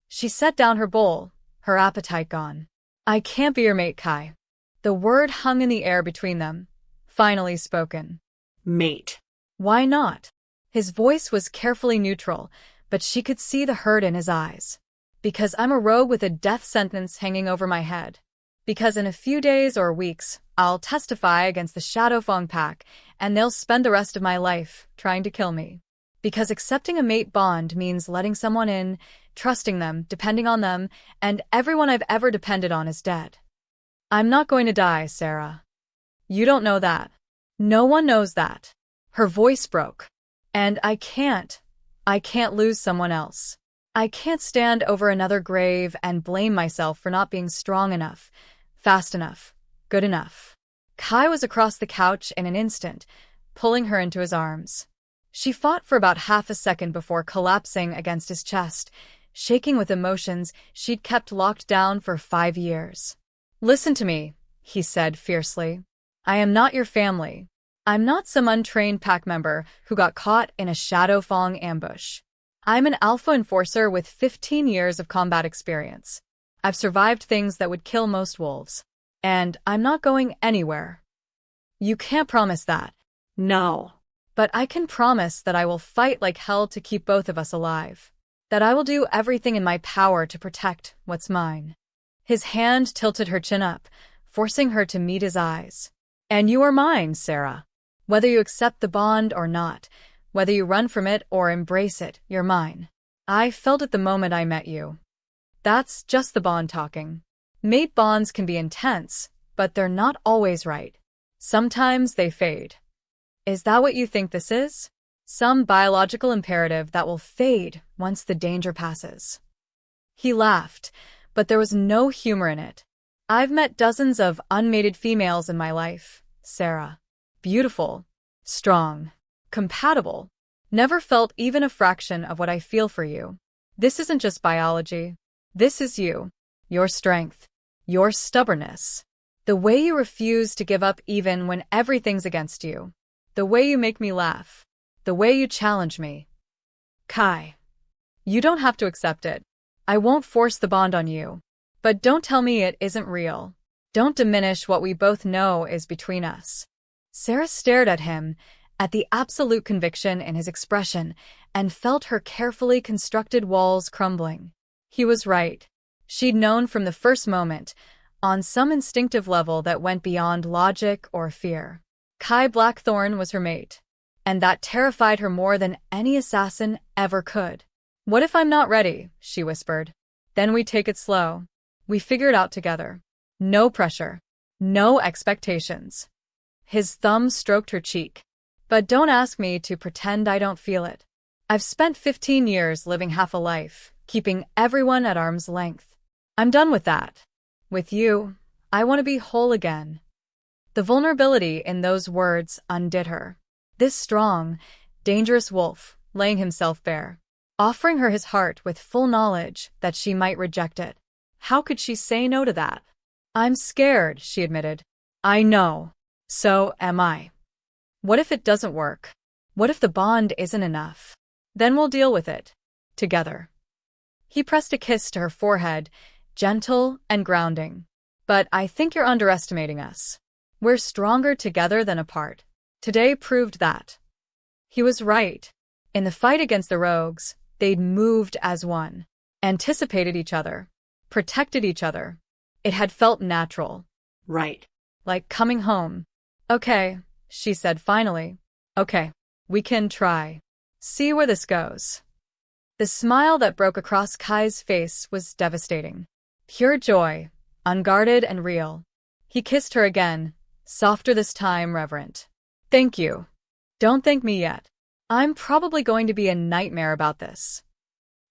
She set down her bowl, her appetite gone. I can't be your mate, Kai. The word hung in the air between them, finally spoken. Mate. Why not? His voice was carefully neutral, but she could see the hurt in his eyes. Because I'm a rogue with a death sentence hanging over my head. Because in a few days or weeks, I'll testify against the Blackthorn Pack, and they'll spend the rest of my life trying to kill me. Because accepting a mate bond means letting someone in, trusting them, depending on them, and everyone I've ever depended on is dead. I'm not going to die, Sera. You don't know that. No one knows that. Her voice broke. And I can't lose someone else. I can't stand over another grave and blame myself for not being strong enough, fast enough, good enough. Kai was across the couch in an instant, pulling her into his arms. She fought for about half a second before collapsing against his chest, shaking with emotions she'd kept locked down for 5 years. Listen to me, he said fiercely. I am not your family. I'm not some untrained pack member who got caught in a Shadowfang ambush. I'm an alpha enforcer with 15 years of combat experience. I've survived things that would kill most wolves. And I'm not going anywhere. You can't promise that. No. But I can promise that I will fight like hell to keep both of us alive. That I will do everything in my power to protect what's mine. His hand tilted her chin up, forcing her to meet his eyes. And you are mine, Sera. Whether you accept the bond or not, whether you run from it or embrace it, you're mine. I felt it the moment I met you. That's just the bond talking. Mate bonds can be intense, but they're not always right. Sometimes they fade. Is that what you think this is? Some biological imperative that will fade once the danger passes. He laughed, but there was no humor in it. I've met dozens of unmated females in my life, Sera. Beautiful, strong, compatible. Never felt even a fraction of what I feel for you. This isn't just biology. This is you. Your strength. Your stubbornness. The way you refuse to give up even when everything's against you. The way you make me laugh. The way you challenge me. Kai. You don't have to accept it. I won't force the bond on you. But don't tell me it isn't real. Don't diminish what we both know is between us. Sera stared at him, at the absolute conviction in his expression, and felt her carefully constructed walls crumbling. He was right. She'd known from the first moment, on some instinctive level that went beyond logic or fear. Kai Blackthorn was her mate, and that terrified her more than any assassin ever could. What if I'm not ready? She whispered. Then we take it slow. We figure it out together. No pressure. No expectations. His thumb stroked her cheek. But don't ask me to pretend I don't feel it. I've spent 15 years living half a life, keeping everyone at arm's length. I'm done with that. With you, I want to be whole again. The vulnerability in those words undid her. This strong, dangerous wolf laying himself bare, offering her his heart with full knowledge that she might reject it. How could she say no to that? I'm scared, she admitted. I know. So am I. What if it doesn't work? What if the bond isn't enough? Then we'll deal with it. Together. He pressed a kiss to her forehead, gentle and grounding. But I think you're underestimating us. We're stronger together than apart. Today proved that. He was right. In the fight against the rogues, they'd moved as one, anticipated each other, protected each other. It had felt natural. Right. Like coming home. Okay, she said finally. Okay, we can try. See where this goes. The smile that broke across Kai's face was devastating. Pure joy, unguarded and real. He kissed her again, softer this time, reverent. Thank you. Don't thank me yet. I'm probably going to be a nightmare about this.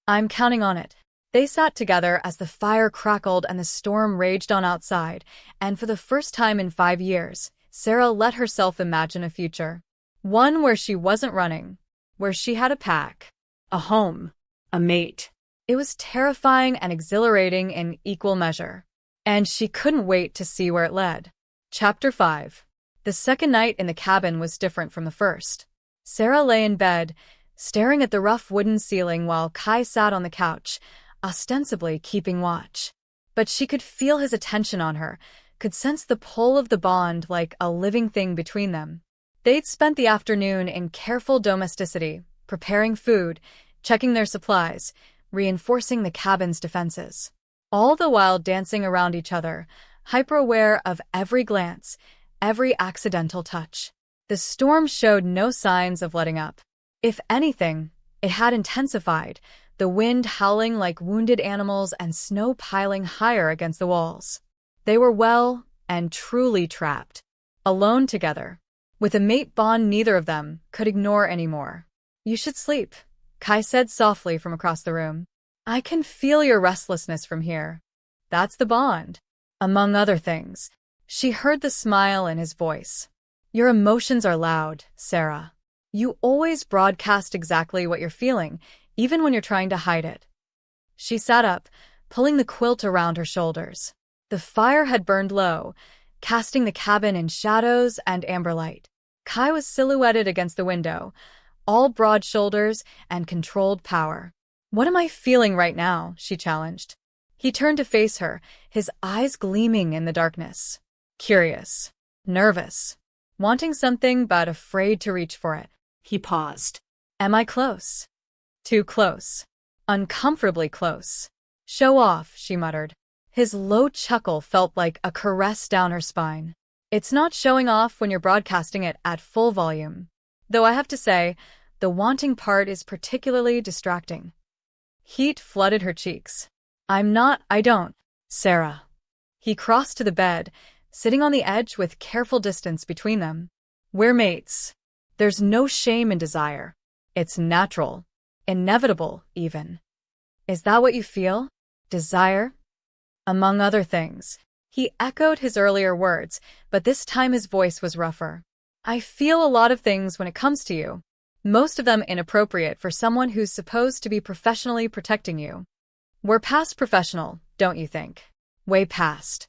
I'm counting on it. They sat together as the fire crackled and the storm raged on outside, and for the first time in 5 years, Sera let herself imagine a future. One where she wasn't running, where she had a pack, a home, a mate. It was terrifying and exhilarating in equal measure, and she couldn't wait to see where it led. Chapter 5. The second night in the cabin was different from the first. Sera lay in bed, staring at the rough wooden ceiling while Kai sat on the couch, ostensibly keeping watch. But she could feel his attention on her, could sense the pull of the bond like a living thing between them. They'd spent the afternoon in careful domesticity, preparing food, checking their supplies, reinforcing the cabin's defenses. All the while dancing around each other, hyper-aware of every glance, every accidental touch. The storm showed no signs of letting up. If anything, it had intensified, the wind howling like wounded animals and snow piling higher against the walls. They were well and truly trapped, alone together, with a mate bond neither of them could ignore anymore. You should sleep, Kai said softly from across the room. I can feel your restlessness from here. That's the bond. Among other things, she heard the smile in his voice. Your emotions are loud, Sera. You always broadcast exactly what you're feeling, even when you're trying to hide it. She sat up, pulling the quilt around her shoulders. The fire had burned low, casting the cabin in shadows and amber light. Kai was silhouetted against the window, all broad shoulders and controlled power. What am I feeling right now? She challenged. He turned to face her, his eyes gleaming in the darkness. Curious, nervous, wanting something but afraid to reach for it. He paused. Am I close? Too close. Uncomfortably close. Show off, she muttered. His low chuckle felt like a caress down her spine. It's not showing off when you're broadcasting it at full volume. Though I have to say, the wanting part is particularly distracting. Heat flooded her cheeks. I don't, Sera. He crossed to the bed, sitting on the edge with careful distance between them. We're mates. There's no shame in desire. It's natural. Inevitable, even. Is that what you feel? Desire? Among other things. He echoed his earlier words, but this time his voice was rougher. I feel a lot of things when it comes to you. Most of them inappropriate for someone who's supposed to be professionally protecting you. We're past professional, don't you think? Way past.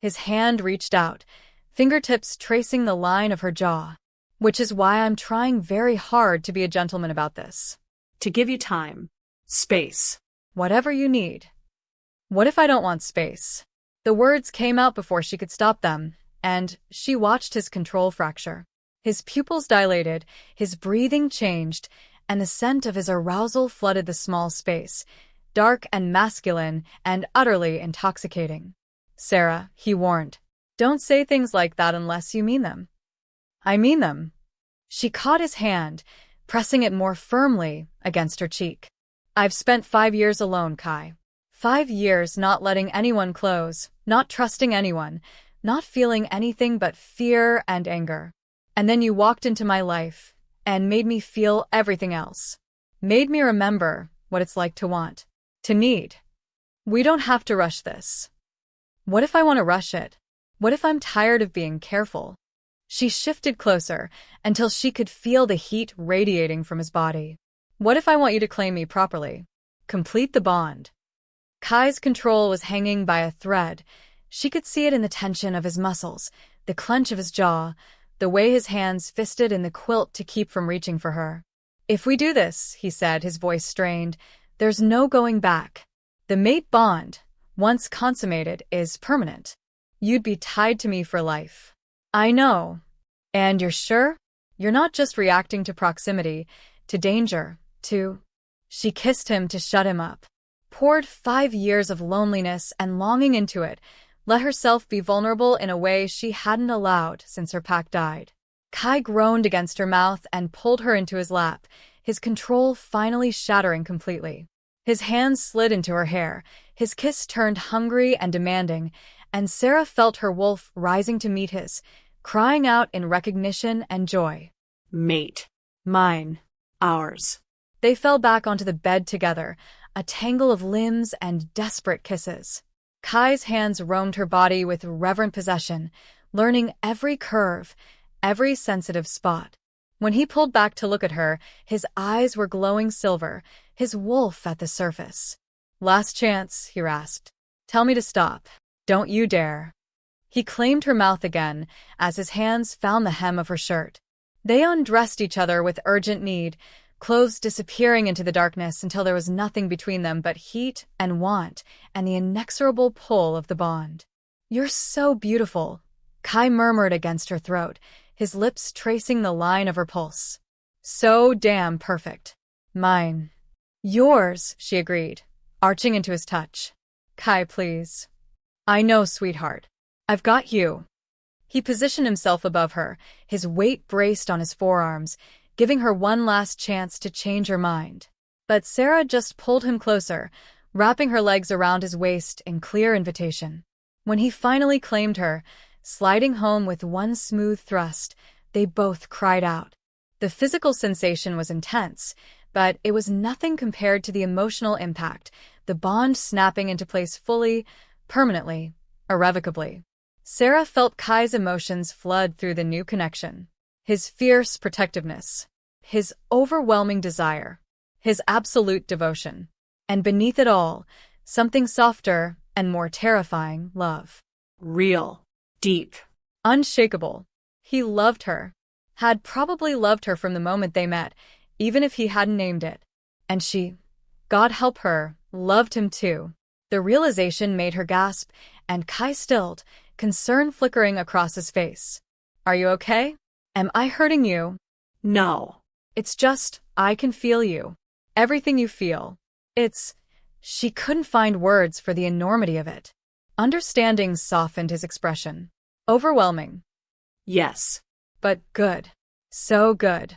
His hand reached out, fingertips tracing the line of her jaw. Which is why I'm trying very hard to be a gentleman about this. To give you time. Space. Whatever you need. What if I don't want space? The words came out before she could stop them, and she watched his control fracture. His pupils dilated, his breathing changed, and the scent of his arousal flooded the small space, dark and masculine and utterly intoxicating. Sera, he warned, don't say things like that unless you mean them. I mean them. She caught his hand, pressing it more firmly against her cheek. I've spent 5 years alone, Kai. 5 years not letting anyone close, not trusting anyone, not feeling anything but fear and anger. And then you walked into my life and made me feel everything else. Made me remember what it's like to want, to need. We don't have to rush this. What if I want to rush it? What if I'm tired of being careful? She shifted closer until she could feel the heat radiating from his body. What if I want you to claim me properly? Complete the bond. Kai's control was hanging by a thread. She could see it in the tension of his muscles, the clench of his jaw, the way his hands fisted in the quilt to keep from reaching for her. If we do this, he said, his voice strained, there's no going back. The mate bond, once consummated, is permanent. You'd be tied to me for life. I know. And you're sure? You're not just reacting to proximity, to danger, to... She kissed him to shut him up. Poured 5 years of loneliness and longing into it, let herself be vulnerable in a way she hadn't allowed since her pack died. Kai groaned against her mouth and pulled her into his lap, his control finally shattering completely. His hands slid into her hair, his kiss turned hungry and demanding, and Sera felt her wolf rising to meet his, crying out in recognition and joy. Mate. Mine. Ours. They fell back onto the bed together, a tangle of limbs and desperate kisses. Kai's hands roamed her body with reverent possession, learning every curve, every sensitive spot. When he pulled back to look at her, his eyes were glowing silver, his wolf at the surface. Last chance, he rasped. Tell me to stop. Don't you dare. He claimed her mouth again as his hands found the hem of her shirt. They undressed each other with urgent need, clothes disappearing into the darkness until there was nothing between them but heat and want and the inexorable pull of the bond. You're so beautiful, Kai murmured against her throat, his lips tracing the line of her pulse. So damn perfect. Mine. Yours, she agreed, arching into his touch. Kai, please. I know, sweetheart. I've got you. He positioned himself above her, his weight braced on his forearms, giving her one last chance to change her mind. But Sera just pulled him closer, wrapping her legs around his waist in clear invitation. When he finally claimed her, sliding home with one smooth thrust, they both cried out. The physical sensation was intense, but it was nothing compared to the emotional impact, the bond snapping into place fully, permanently, irrevocably. Sera felt Kai's emotions flood through the new connection. His fierce protectiveness, his overwhelming desire, his absolute devotion, and beneath it all, something softer and more terrifying, love. Real. Deep. Unshakable. He loved her. Had probably loved her from the moment they met, even if he hadn't named it. And she, God help her, loved him too. The realization made her gasp, and Kai stilled, concern flickering across his face. Are you okay? Am I hurting you? No. It's just, I can feel you. Everything you feel. She couldn't find words for the enormity of it. Understanding softened his expression. Overwhelming. Yes. But good. So good.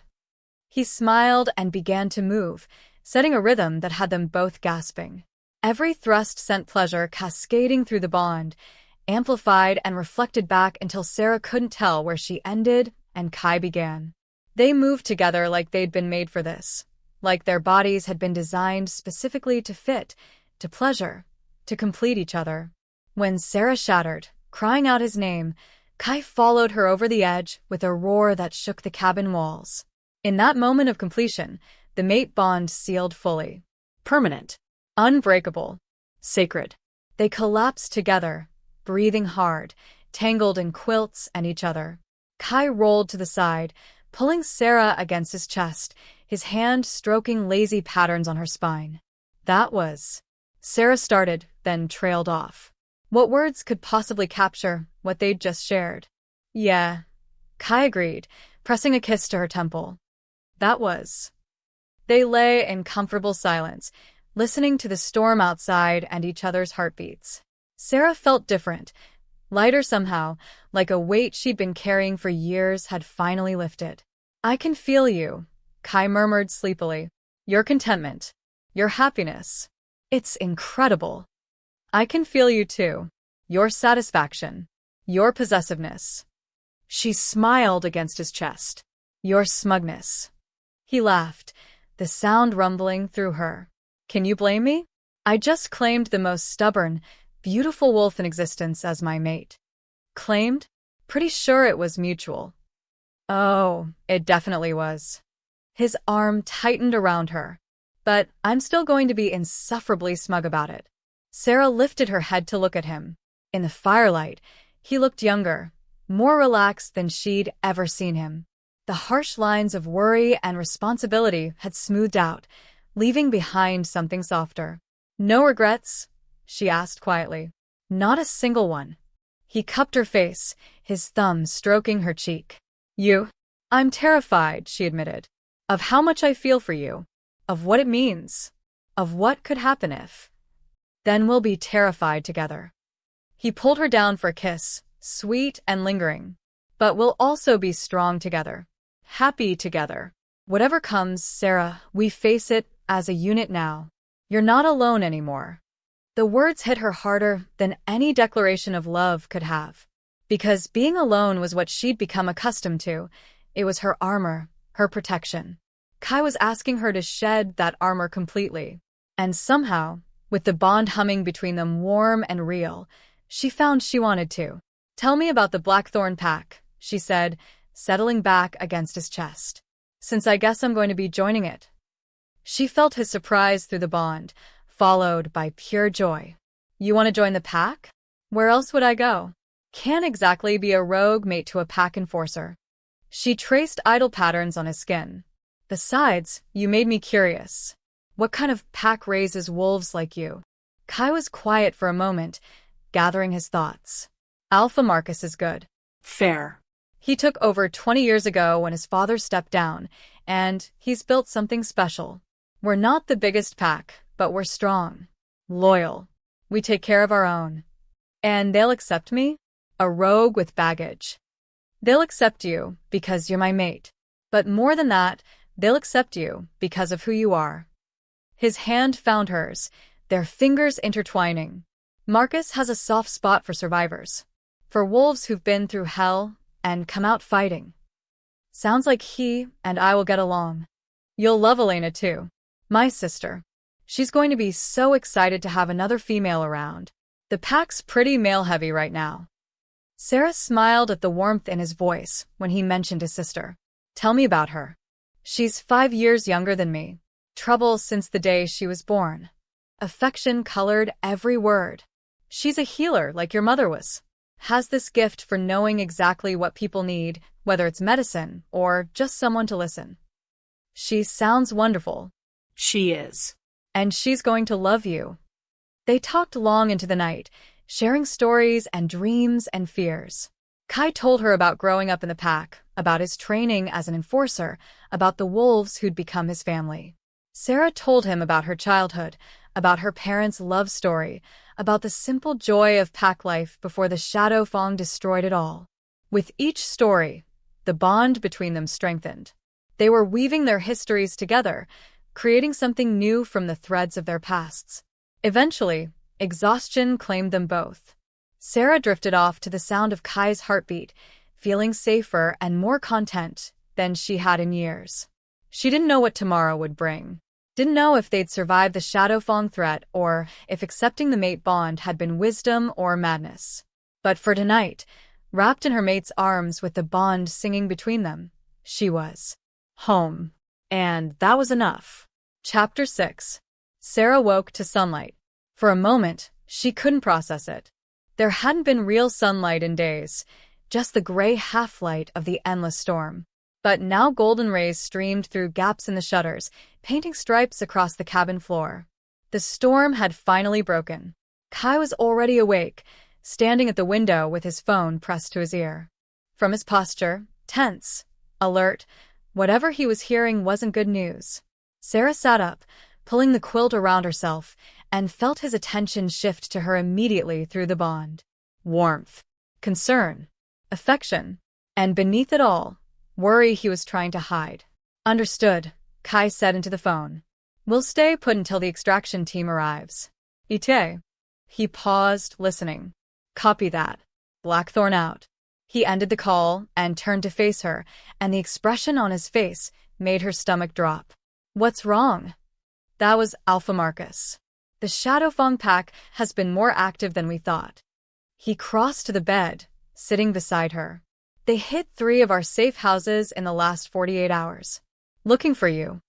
He smiled and began to move, setting a rhythm that had them both gasping. Every thrust sent pleasure cascading through the bond, amplified and reflected back until Sera couldn't tell where she ended and Kai began. They moved together like they'd been made for this, like their bodies had been designed specifically to fit, to pleasure, to complete each other. When Sera shattered, crying out his name, Kai followed her over the edge with a roar that shook the cabin walls. In that moment of completion, the mate bond sealed fully. Permanent. Unbreakable. Sacred. They collapsed together, breathing hard, tangled in quilts and each other. Kai rolled to the side, pulling Sera against his chest, his hand stroking lazy patterns on her spine. That was... Sera started, then trailed off. What words could possibly capture what they'd just shared? Yeah, Kai agreed, pressing a kiss to her temple. That was... They lay in comfortable silence, listening to the storm outside and each other's heartbeats. Sera felt different, lighter somehow, like a weight she'd been carrying for years had finally lifted. I can feel you, Kai murmured sleepily. Your contentment. Your happiness. It's incredible. I can feel you too. Your satisfaction. Your possessiveness. She smiled against his chest. Your smugness. He laughed, the sound rumbling through her. Can you blame me? I just claimed the most stubborn, beautiful wolf in existence as my mate. Claimed? Pretty sure it was mutual. Oh, it definitely was. His arm tightened around her. But I'm still going to be insufferably smug about it. Sera lifted her head to look at him. In the firelight, he looked younger, more relaxed than she'd ever seen him. The harsh lines of worry and responsibility had smoothed out, leaving behind something softer. "No regrets?" she asked quietly. "Not a single one." He cupped her face, his thumb stroking her cheek. "You?" "I'm terrified," she admitted. "Of how much I feel for you. Of what it means. Of what could happen if. Then we'll be terrified together." He pulled her down for a kiss, sweet and lingering. "But we'll also be strong together. Happy together. Whatever comes, Sera, we face it as a unit now. You're not alone anymore." The words hit her harder than any declaration of love could have. Because being alone was what she'd become accustomed to. It was her armor, her protection. Kai was asking her to shed that armor completely. And somehow, with the bond humming between them warm and real, she found she wanted to. "Tell me about the Blackthorn Pack," she said, settling back against his chest. "Since I guess I'm going to be joining it." She felt his surprise through the bond, followed by pure joy. "You want to join the pack? Where else would I go? Can't exactly be a rogue mate to a pack enforcer." She traced idle patterns on his skin. "Besides, you made me curious. What kind of pack raises wolves like you?" Kai was quiet for a moment, gathering his thoughts. "Alpha Marcus is good." Fair. "He took over 20 years ago when his father stepped down, and he's built something special. We're not the biggest pack, but we're strong. Loyal. We take care of our own. And they'll accept me? A rogue with baggage. They'll accept you because you're my mate. But more than that, they'll accept you because of who you are." His hand found hers, their fingers intertwining. "Marcus has a soft spot for survivors. For wolves who've been through hell and come out fighting. Sounds like he and I will get along. You'll love Elena too. My sister. She's going to be so excited to have another female around. The pack's pretty male-heavy right now." Sera smiled at the warmth in his voice when he mentioned his sister. "Tell me about her." "She's 5 years younger than me. Trouble since the day she was born." Affection colored every word. "She's a healer like your mother was. Has this gift for knowing exactly what people need, whether it's medicine or just someone to listen. She sounds wonderful." She is. "And she's going to love you." They talked long into the night, sharing stories and dreams and fears. Kai told her about growing up in the pack, about his training as an enforcer, about the wolves who'd become his family. Sera told him about her childhood, about her parents' love story, about the simple joy of pack life before the Shadow Fong destroyed it all. With each story, the bond between them strengthened. They were weaving their histories together, creating something new from the threads of their pasts. Eventually, exhaustion claimed them both. Sera drifted off to the sound of Kai's heartbeat, feeling safer and more content than she had in years. She didn't know what tomorrow would bring. Didn't know if they'd survive the Shadow Fong threat or if accepting the mate bond had been wisdom or madness. But for tonight, wrapped in her mate's arms with the bond singing between them, she was home. And that was enough. Chapter 6. Sera woke to sunlight. For a moment, she couldn't process it. There hadn't been real sunlight in days, just the gray half-light of the endless storm. But now golden rays streamed through gaps in the shutters, painting stripes across the cabin floor. The storm had finally broken. Kai was already awake, standing at the window with his phone pressed to his ear. From his posture, tense, alert, whatever he was hearing wasn't good news. Sera sat up, pulling the quilt around herself, and felt his attention shift to her immediately through the bond. Warmth, concern, affection, and beneath it all, worry he was trying to hide. "Understood," Kai said into the phone. "We'll stay put until the extraction team arrives." "Ite." He paused, listening. "Copy that. Blackthorn out." He ended the call and turned to face her, and the expression on his face made her stomach drop. "What's wrong?" "That was Alpha Marcus. The Shadow Fong pack has been more active than we thought." He crossed to the bed, sitting beside her. "They hit 3 of our safe houses in the last 48 hours. Looking for you.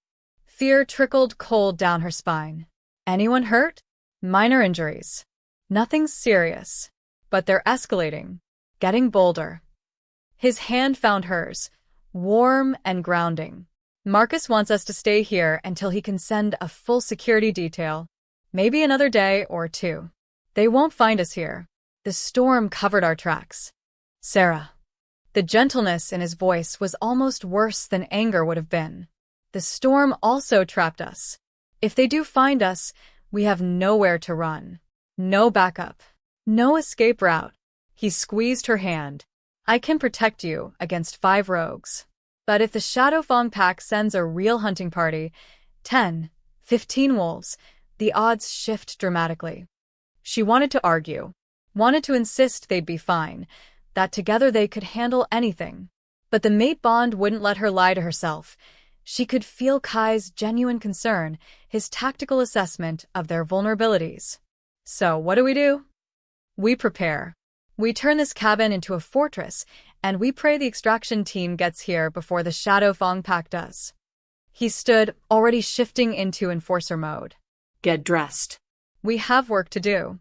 Fear trickled cold down her spine. Anyone hurt? Minor injuries. Nothing serious. But they're escalating. Getting bolder. His hand found hers, warm and grounding. Marcus wants us to stay here until he can send a full security detail. Maybe another day or two. They won't find us here. The storm covered our tracks. Sera. The gentleness in his voice was almost worse than anger would have been. The storm also trapped us. If they do find us, we have nowhere to run. No backup. No escape route. He squeezed her hand. I can protect you against 5 rogues. But if the Blackthorn Pack sends a real hunting party, 10, 15 wolves, the odds shift dramatically. She wanted to argue, wanted to insist they'd be fine, that together they could handle anything. But the mate bond wouldn't let her lie to herself. She could feel Kai's genuine concern, his tactical assessment of their vulnerabilities. So what do? We prepare. We turn this cabin into a fortress, and we pray the extraction team gets here before the Blackthorn Pack does. He stood, already shifting into enforcer mode. Get dressed. We have work to do.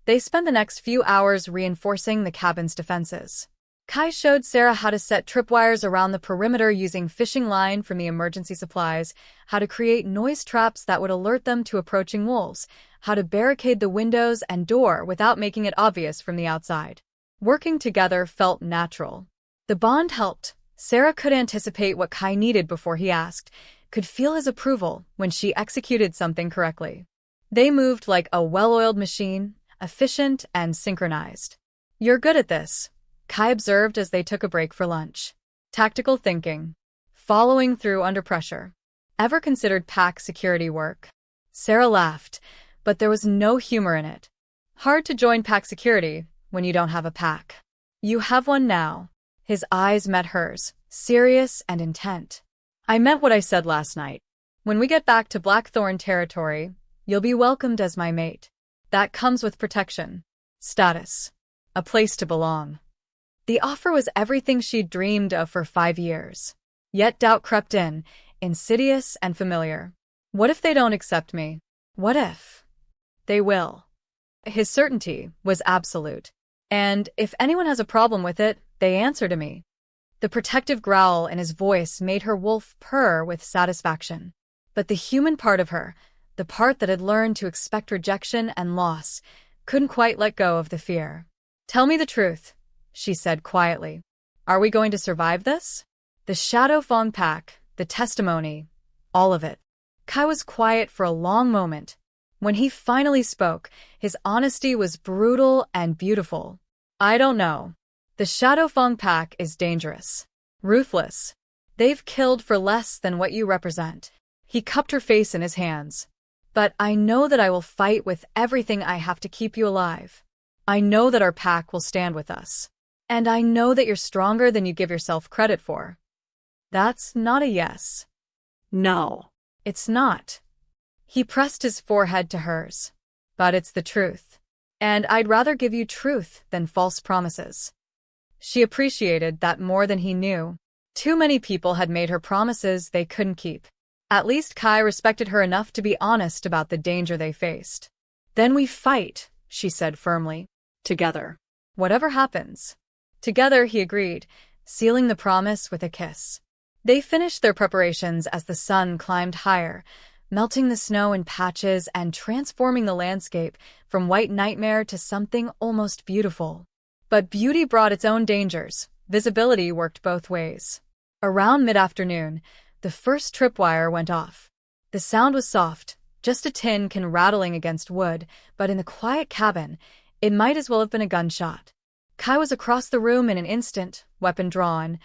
They spend the next few hours reinforcing the cabin's defenses. Kai showed Sera how to set tripwires around the perimeter using fishing line from the emergency supplies, how to create noise traps that would alert them to approaching wolves, how to barricade the windows and door without making it obvious from the outside. Working together felt natural. The bond helped. Sera could anticipate what Kai needed before he asked, could feel his approval when she executed something correctly. They moved like a well-oiled machine, efficient and synchronized. You're good at this, Kai observed as they took a break for lunch. Tactical thinking. Following through under pressure. Ever considered pack security work? Sera laughed, but there was no humor in it. Hard to join pack security when you don't have a pack. You have one now. His eyes met hers, serious and intent. I meant what I said last night. When we get back to Blackthorn territory, you'll be welcomed as my mate. That comes with protection, status, a place to belong. The offer was everything she'd dreamed of for 5 years. Yet doubt crept in, insidious and familiar. What if they don't accept me? What if they will? His certainty was absolute. And if anyone has a problem with it, they answer to me. The protective growl in his voice made her wolf purr with satisfaction. But the human part of her, the part that had learned to expect rejection and loss, couldn't quite let go of the fear. Tell me the truth, she said quietly. Are we going to survive this? The Blackthorn Pack, the testimony, all of it. Kai was quiet for a long moment. When he finally spoke, his honesty was brutal and beautiful. I don't know. The Blackthorn Pack is dangerous. Ruthless. They've killed for less than what you represent. He cupped her face in his hands. But I know that I will fight with everything I have to keep you alive. I know that our pack will stand with us. And I know that you're stronger than you give yourself credit for. That's not a yes. No. It's not. He pressed his forehead to hers. But it's the truth. And I'd rather give you truth than false promises. She appreciated that more than he knew. Too many people had made her promises they couldn't keep. At least Kai respected her enough to be honest about the danger they faced. Then we fight, she said firmly. Together. Whatever happens. Together, he agreed, sealing the promise with a kiss. They finished their preparations as the sun climbed higher, melting the snow in patches and transforming the landscape from white nightmare to something almost beautiful. But beauty brought its own dangers. Visibility worked both ways. Around mid-afternoon, the first tripwire went off. The sound was soft, just a tin can rattling against wood, but in the quiet cabin, it might as well have been a gunshot. Kai was across the room in an instant, weapon drawn,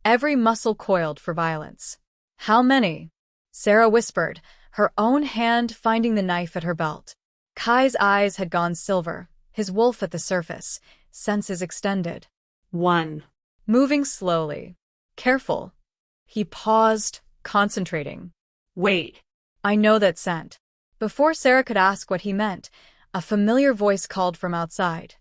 every muscle coiled for violence. How many? Sera whispered, her own hand finding the knife at her belt. Kai's eyes had gone silver, his wolf at the surface, senses extended. 1. Moving slowly. Careful. He paused, concentrating. Wait. I know that scent. Before Sera could ask what he meant, a familiar voice called from outside.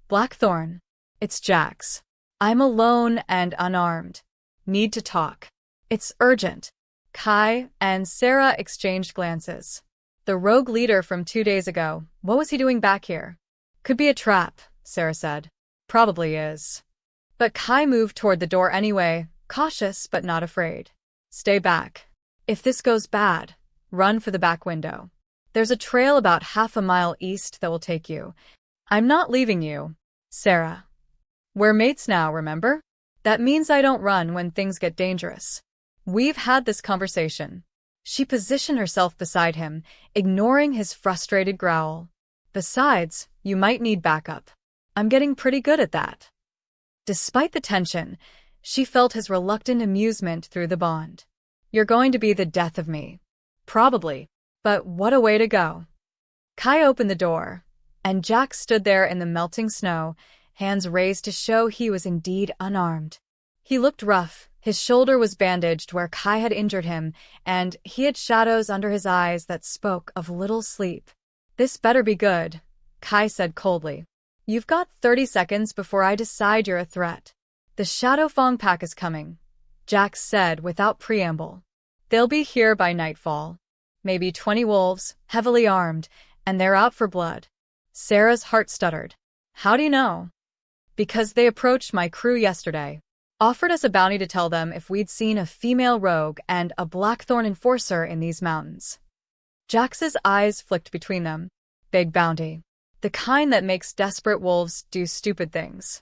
Blackthorn. It's Jax. I'm alone and unarmed. Need to talk. It's urgent. Kai and Sera exchanged glances. The rogue leader from 2 days ago, what was he doing back here? Could be a trap, Sera said. Probably is. But Kai moved toward the door anyway, cautious but not afraid. Stay back. If this goes bad, run for the back window. There's a trail about half a mile east that will take you. I'm not leaving you, Sera. We're mates now, remember? That means I don't run when things get dangerous. We've had this conversation. She positioned herself beside him, ignoring his frustrated growl. Besides, you might need backup. I'm getting pretty good at that. Despite the tension, she felt his reluctant amusement through the bond. You're going to be the death of me. Probably. But what a way to go. Kai opened the door, and Jack stood there in the melting snow, hands raised to show he was indeed unarmed. He looked rough, his shoulder was bandaged where Kai had injured him, and he had shadows under his eyes that spoke of little sleep. This better be good, Kai said coldly. You've got 30 seconds before I decide you're a threat. The Blackthorn Pack is coming, Jack said without preamble. They'll be here by nightfall. Maybe 20 wolves, heavily armed, and they're out for blood. Sera's heart stuttered. How do you know? Because they approached my crew yesterday. Offered us a bounty to tell them if we'd seen a female rogue and a Blackthorn enforcer in these mountains. Jax's eyes flicked between them. Big bounty. The kind that makes desperate wolves do stupid things.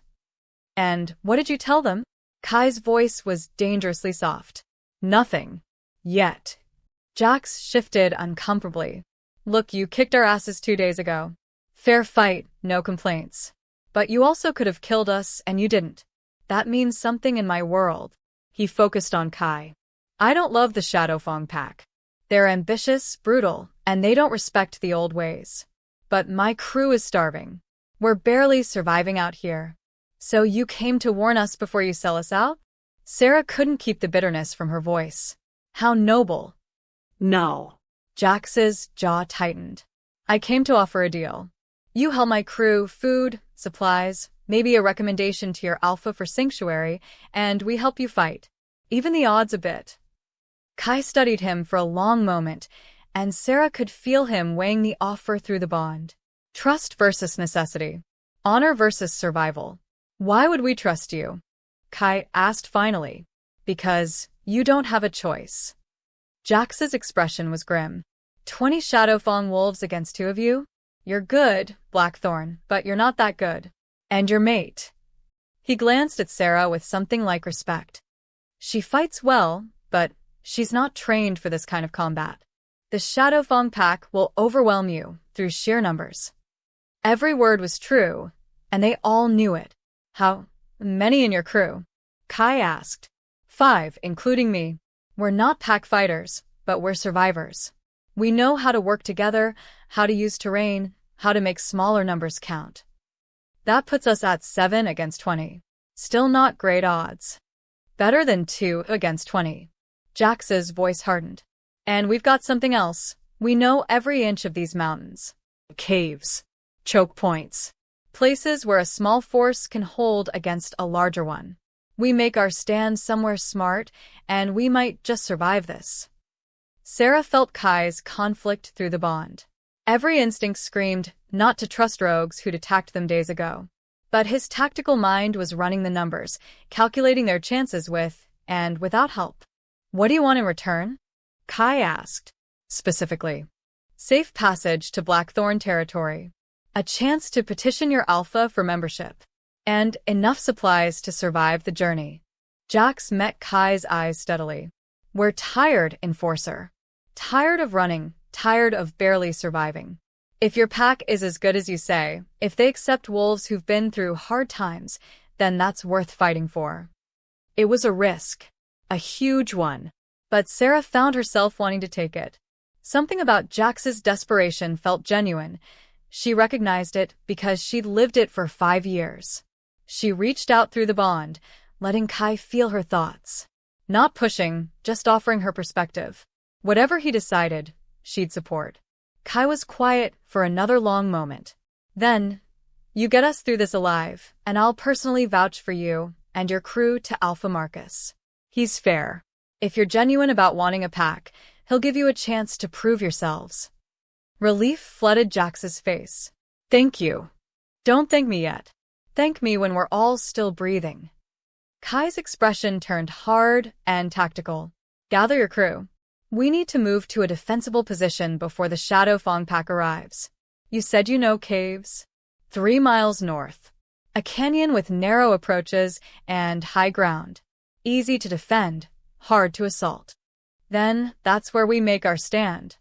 And what did you tell them? Kai's voice was dangerously soft. Nothing. Yet. Jax shifted uncomfortably. Look, you kicked our asses 2 days ago. Fair fight, no complaints. But you also could have killed us, and you didn't. That means something in my world. He focused on Kai. I don't love the Blackthorn Pack. They're ambitious, brutal, and they don't respect the old ways. But my crew is starving. We're barely surviving out here. So you came to warn us before you sell us out? Sera couldn't keep the bitterness from her voice. How noble. No. Jax's jaw tightened. I came to offer a deal. You help my crew, food, supplies, maybe a recommendation to your alpha for sanctuary, and we help you fight. Even the odds a bit. Kai studied him for a long moment, and Sera could feel him weighing the offer through the bond. Trust versus necessity. Honor versus survival. Why would we trust you? Kai asked finally. Because you don't have a choice. Jax's expression was grim. 20 Blackthorn wolves against 2 of you? You're good, Blackthorn, but you're not that good. And your mate. He glanced at Sera with something like respect. She fights well, but she's not trained for this kind of combat. The Blackthorn Pack will overwhelm you through sheer numbers. Every word was true, and they all knew it. How many in your crew? Kai asked. 5, including me. We're not pack fighters, but we're survivors. We know how to work together, how to use terrain, how to make smaller numbers count. That puts us at 7 against 20. Still not great odds. Better than 2 against 20. Jax's voice hardened. And we've got something else. We know every inch of these mountains. Caves. Choke points. Places where a small force can hold against a larger one. We make our stand somewhere smart, and we might just survive this. Sera felt Kai's conflict through the bond. Every instinct screamed not to trust rogues who'd attacked them days ago. But his tactical mind was running the numbers, calculating their chances with, and without help. What do you want in return? Kai asked. Specifically. Safe passage to Blackthorn territory. A chance to petition your alpha for membership. And enough supplies to survive the journey. Jax met Kai's eyes steadily. We're tired, Enforcer. Tired of running, tired of barely surviving. If your pack is as good as you say, if they accept wolves who've been through hard times, then that's worth fighting for. It was a risk. A huge one. But Sera found herself wanting to take it. Something about Jax's desperation felt genuine. She recognized it because she'd lived it for 5 years. She reached out through the bond, letting Kai feel her thoughts. Not pushing, just offering her perspective. Whatever he decided, she'd support. Kai was quiet for another long moment. Then, you get us through this alive, and I'll personally vouch for you and your crew to Alpha Marcus. He's fair. If you're genuine about wanting a pack, he'll give you a chance to prove yourselves. Relief flooded Jax's face. Thank you. Don't thank me yet. Thank me when we're all still breathing. Kai's expression turned hard and tactical. Gather your crew. We need to move to a defensible position before the Blackthorn Pack arrives. You said you know caves? 3 miles north. A canyon with narrow approaches and high ground. Easy to defend, hard to assault. Then, that's where we make our stand.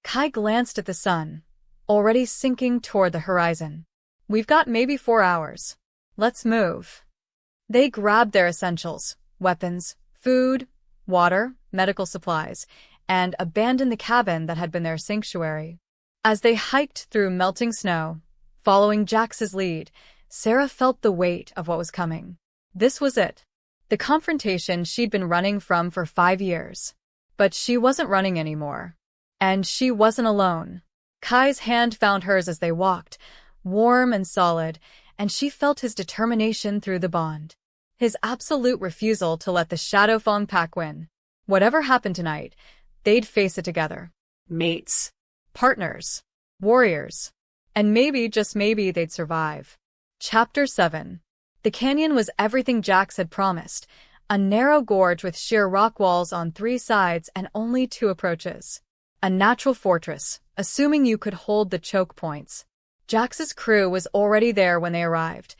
Kai glanced at the sun, already sinking toward the horizon. We've got maybe 4 hours. Let's move. They grabbed their essentials, weapons, food, water, medical supplies, and abandoned the cabin that had been their sanctuary. As they hiked through melting snow, following Jax's lead, Sera felt the weight of what was coming. This was it. The confrontation she'd been running from for 5 years. But she wasn't running anymore. And she wasn't alone. Kai's hand found hers as they walked, warm and solid, and she felt his determination through the bond. His absolute refusal to let the Blackthorn Pack win. Whatever happened tonight, they'd face it together. Mates. Partners. Warriors. And maybe, just maybe, they'd survive. Chapter 7. The canyon was everything Jax had promised. A narrow gorge with sheer rock walls on 3 sides and only 2 approaches. A natural fortress, assuming you could hold the choke points. Jax's crew was already there when they arrived.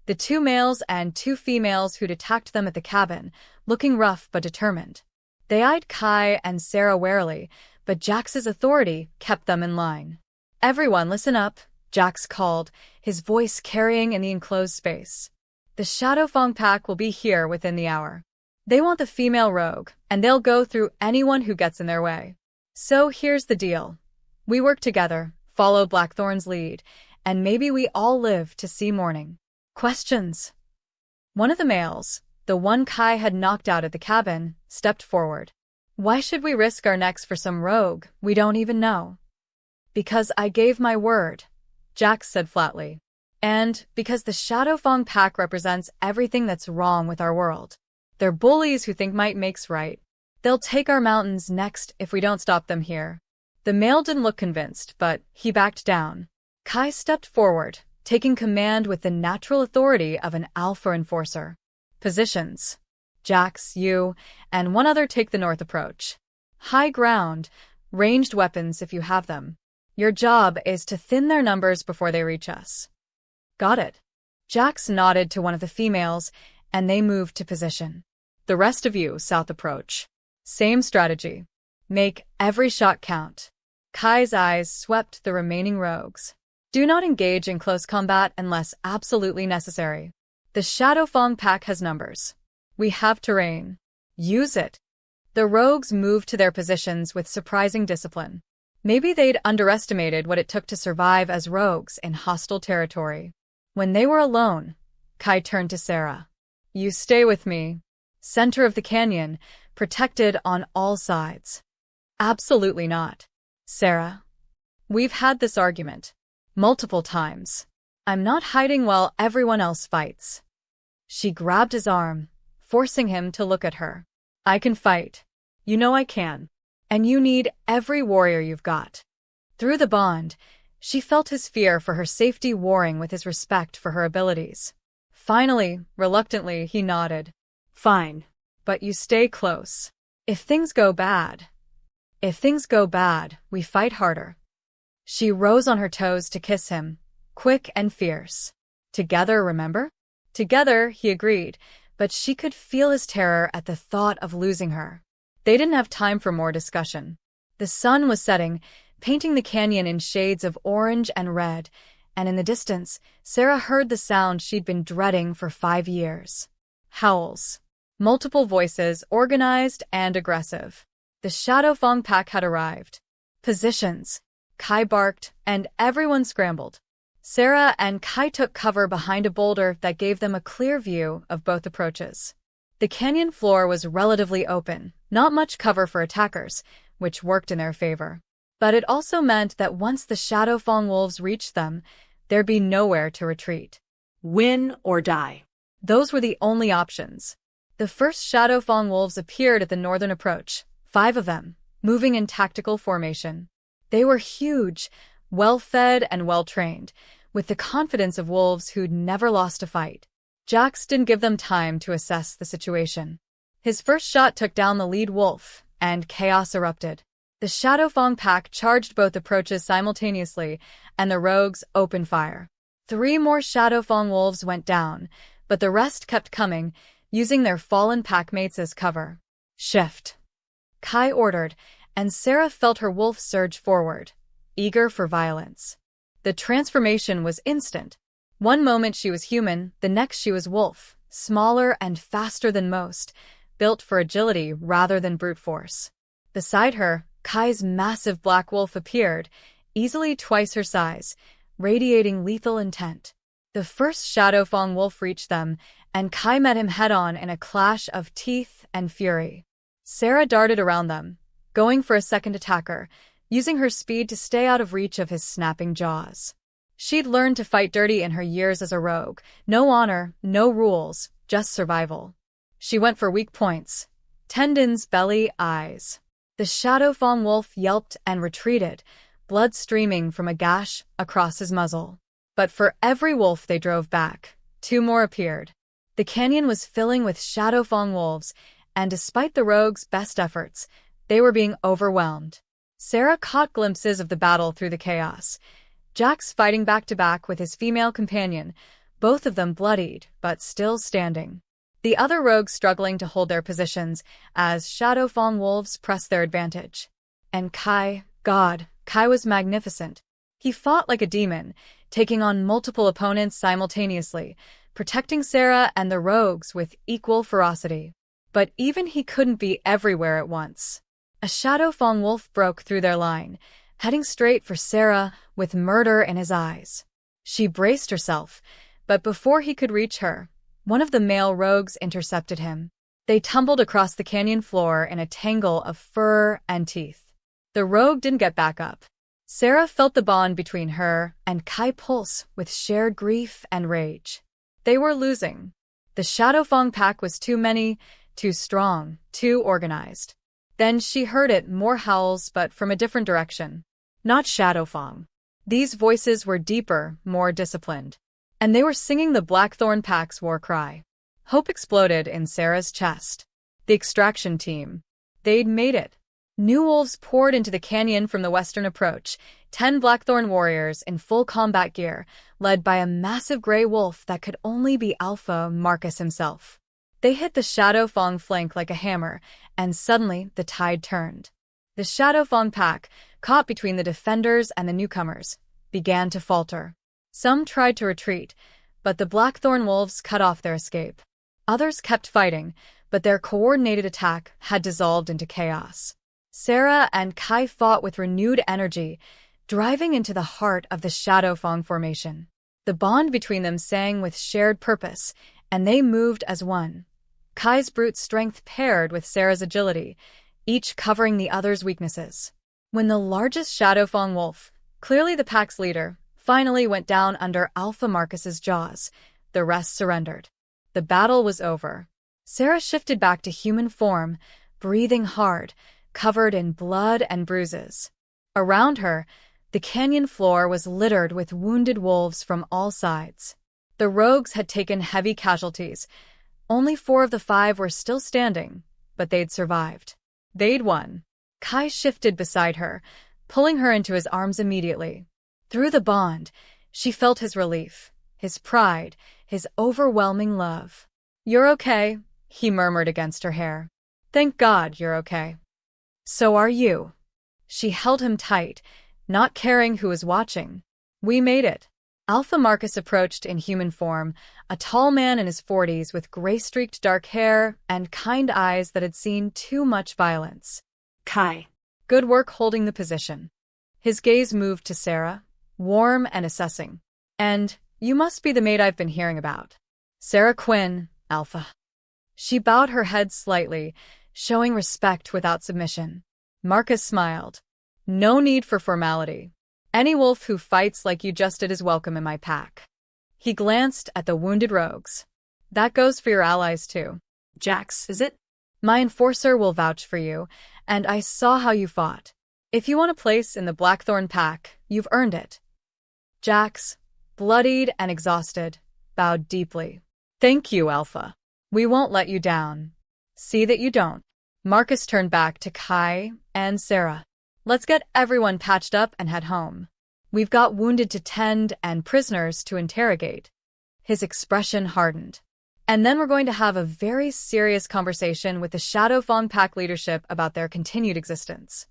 The 2 males and 2 females who'd attacked them at the cabin, looking rough but determined. They eyed Kai and Sera warily, but Jax's authority kept them in line. Everyone listen up, Jax called, his voice carrying in the enclosed space. The Blackthorn Pack will be here within the hour. They want the female rogue, and they'll go through anyone who gets in their way. So here's the deal. We work together, follow Blackthorn's lead, and maybe we all live to see morning. Questions? One of the males, the one Kai had knocked out at the cabin, stepped forward. Why should we risk our necks for some rogue we don't even know? Because I gave my word, Jax said flatly. And because the Blackthorn Pack represents everything that's wrong with our world. They're bullies who think might makes right. They'll take our mountains next if we don't stop them here. The male didn't look convinced, but he backed down. Kai stepped forward, taking command with the natural authority of an alpha enforcer. Positions. Jax, you, and one other take the north approach. High ground, ranged weapons if you have them. Your job is to thin their numbers before they reach us. Got it. Jax nodded to one of the females, and they moved to position. The rest of you, south approach. Same strategy. Make every shot count. Kai's eyes swept the remaining rogues. Do not engage in close combat unless absolutely necessary. The Blackthorn Pack has numbers. We have terrain. Use it. The rogues moved to their positions with surprising discipline. Maybe they'd underestimated what it took to survive as rogues in hostile territory. When they were alone, Kai turned to Sera. You stay with me. Center of the canyon, protected on all sides. Absolutely not. Sera. We've had this argument. Multiple times. I'm not hiding while everyone else fights. She grabbed his arm, forcing him to look at her. I can fight. You know I can. And you need every warrior you've got. Through the bond, she felt his fear for her safety warring with his respect for her abilities. Finally, reluctantly, he nodded. Fine. But you stay close. If things go bad, we fight harder. She rose on her toes to kiss him, quick and fierce. Together, remember? Together, he agreed, but she could feel his terror at the thought of losing her. They didn't have time for more discussion. The sun was setting, painting the canyon in shades of orange and red, and in the distance, Sera heard the sound she'd been dreading for 5 years. Howls. Multiple voices, organized and aggressive. The Blackthorn Pack had arrived. Positions. Kai barked, and everyone scrambled. Sera and Kai took cover behind a boulder that gave them a clear view of both approaches. The canyon floor was relatively open, not much cover for attackers, which worked in their favor. But it also meant that once the Blackthorn wolves reached them, there'd be nowhere to retreat. Win or die. Those were the only options. The first Shadow Fang wolves appeared at the northern approach, 5 of them, moving in tactical formation. They were huge, well-fed and well-trained, with the confidence of wolves who'd never lost a fight. Jax didn't give them time to assess the situation. His first shot took down the lead wolf, and chaos erupted. The Shadow Fang pack charged both approaches simultaneously, and the rogues opened fire. 3 more Shadow Fang wolves went down, but the rest kept coming, using their fallen packmates as cover. Shift, Kai ordered, and Sera felt her wolf surge forward, eager for violence. The transformation was instant. One moment she was human, the next she was wolf, smaller and faster than most, built for agility rather than brute force. Beside her, Kai's massive black wolf appeared, easily twice her size, radiating lethal intent. The first Shadow Fang wolf reached them, and Kai met him head-on in a clash of teeth and fury. Sera darted around them, going for a second attacker, using her speed to stay out of reach of his snapping jaws. She'd learned to fight dirty in her years as a rogue. No honor, no rules, just survival. She went for weak points: tendons, belly, eyes. The Shadow Fang wolf yelped and retreated, blood streaming from a gash across his muzzle. But for every wolf they drove back, 2 more appeared. The canyon was filling with Shadow Fang wolves, and despite the rogues' best efforts, they were being overwhelmed. Sera caught glimpses of the battle through the chaos. Jax fighting back-to-back with his female companion, both of them bloodied, but still standing. The other rogues struggling to hold their positions as Shadow Fang wolves pressed their advantage. And Kai was magnificent. He fought like a demon, taking on multiple opponents simultaneously, protecting Sera and the rogues with equal ferocity. But even he couldn't be everywhere at once. A Shadow Fang wolf broke through their line, heading straight for Sera with murder in his eyes. She braced herself, but before he could reach her, one of the male rogues intercepted him. They tumbled across the canyon floor in a tangle of fur and teeth. The rogue didn't get back up. Sera felt the bond between her and Kai pulse with shared grief and rage. They were losing. The Shadow Fang pack was too many, too strong, too organized. Then she heard it, more howls, but from a different direction. Not Shadow Fang. These voices were deeper, more disciplined. And they were singing the Blackthorn Pack's war cry. Hope exploded in Sera's chest. The extraction team. They'd made it. New wolves poured into the canyon from the western approach, 10 Blackthorn warriors in full combat gear, led by a massive gray wolf that could only be Alpha Marcus himself. They hit the Shadow Fang flank like a hammer, and suddenly the tide turned. The Shadow Fang pack, caught between the defenders and the newcomers, began to falter. Some tried to retreat, but the Blackthorn wolves cut off their escape. Others kept fighting, but their coordinated attack had dissolved into chaos. Sera and Kai fought with renewed energy, driving into the heart of the Shadow Fang formation. The bond between them sang with shared purpose, and they moved as one. Kai's brute strength paired with Sera's agility, each covering the other's weaknesses. When the largest Shadow Fang wolf, clearly the pack's leader, finally went down under Alpha Marcus's jaws, the rest surrendered. The battle was over. Sera shifted back to human form, breathing hard, covered in blood and bruises. Around her, the canyon floor was littered with wounded wolves from all sides. The rogues had taken heavy casualties. Only 4 of the 5 were still standing, but they'd survived. They'd won. Kai shifted beside her, pulling her into his arms immediately. Through the bond, she felt his relief, his pride, his overwhelming love. "You're okay," he murmured against her hair. "Thank God you're okay." "So are you." She held him tight, not caring who was watching. "We made it." Alpha Marcus approached in human form, a tall man in his 40s with gray-streaked dark hair and kind eyes that had seen too much violence. Kai. "Good work holding the position." His gaze moved to Sera, warm and assessing. "And you must be the maid I've been hearing about." "Sera Quinn, Alpha." She bowed her head slightly, showing respect without submission. Marcus smiled. "No need for formality. Any wolf who fights like you just did is welcome in my pack." He glanced at the wounded rogues. "That goes for your allies too." Jax, is it? My enforcer will vouch for you, and I saw how you fought. If you want a place in the Blackthorn Pack, you've earned it. Jax, bloodied and exhausted, bowed deeply. Thank you, Alpha. We won't let you down. See that you don't. Marcus turned back to Kai and Sera. Let's get everyone patched up and head home. We've got wounded to tend and prisoners to interrogate. His expression hardened. And then we're going to have a very serious conversation with the Shadowfawn Pack leadership about their continued existence.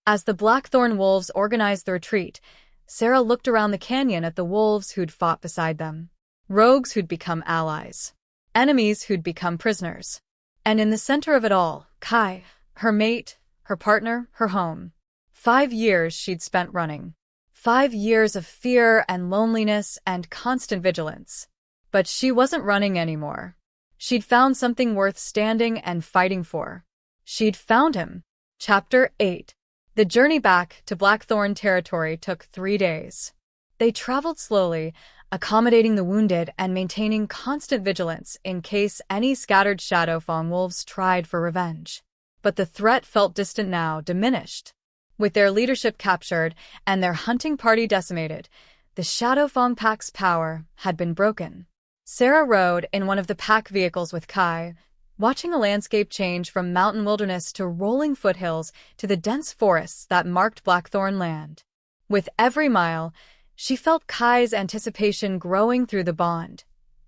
As the Blackthorn wolves organized the retreat, Sera looked around the canyon at the wolves who'd fought beside them. Rogues who'd become allies. Enemies who'd become prisoners. And in the center of it all, Kai, her mate, her partner, her home. 5 years she'd spent running. 5 years of fear and loneliness and constant vigilance. But she wasn't running anymore. She'd found something worth standing and fighting for. She'd found him. Chapter 8. The journey back to Blackthorn territory took 3 days. They traveled slowly, accommodating the wounded and maintaining constant vigilance in case any scattered Shadowfawn wolves tried for revenge. But the threat felt distant now, diminished. With their leadership captured and their hunting party decimated, the Shadowfawn Pack's power had been broken. Sera rode in one of the pack vehicles with Kai, watching a landscape change from mountain wilderness to rolling foothills to the dense forests that marked Blackthorn land. With every mile, she felt Kai's anticipation growing through the bond,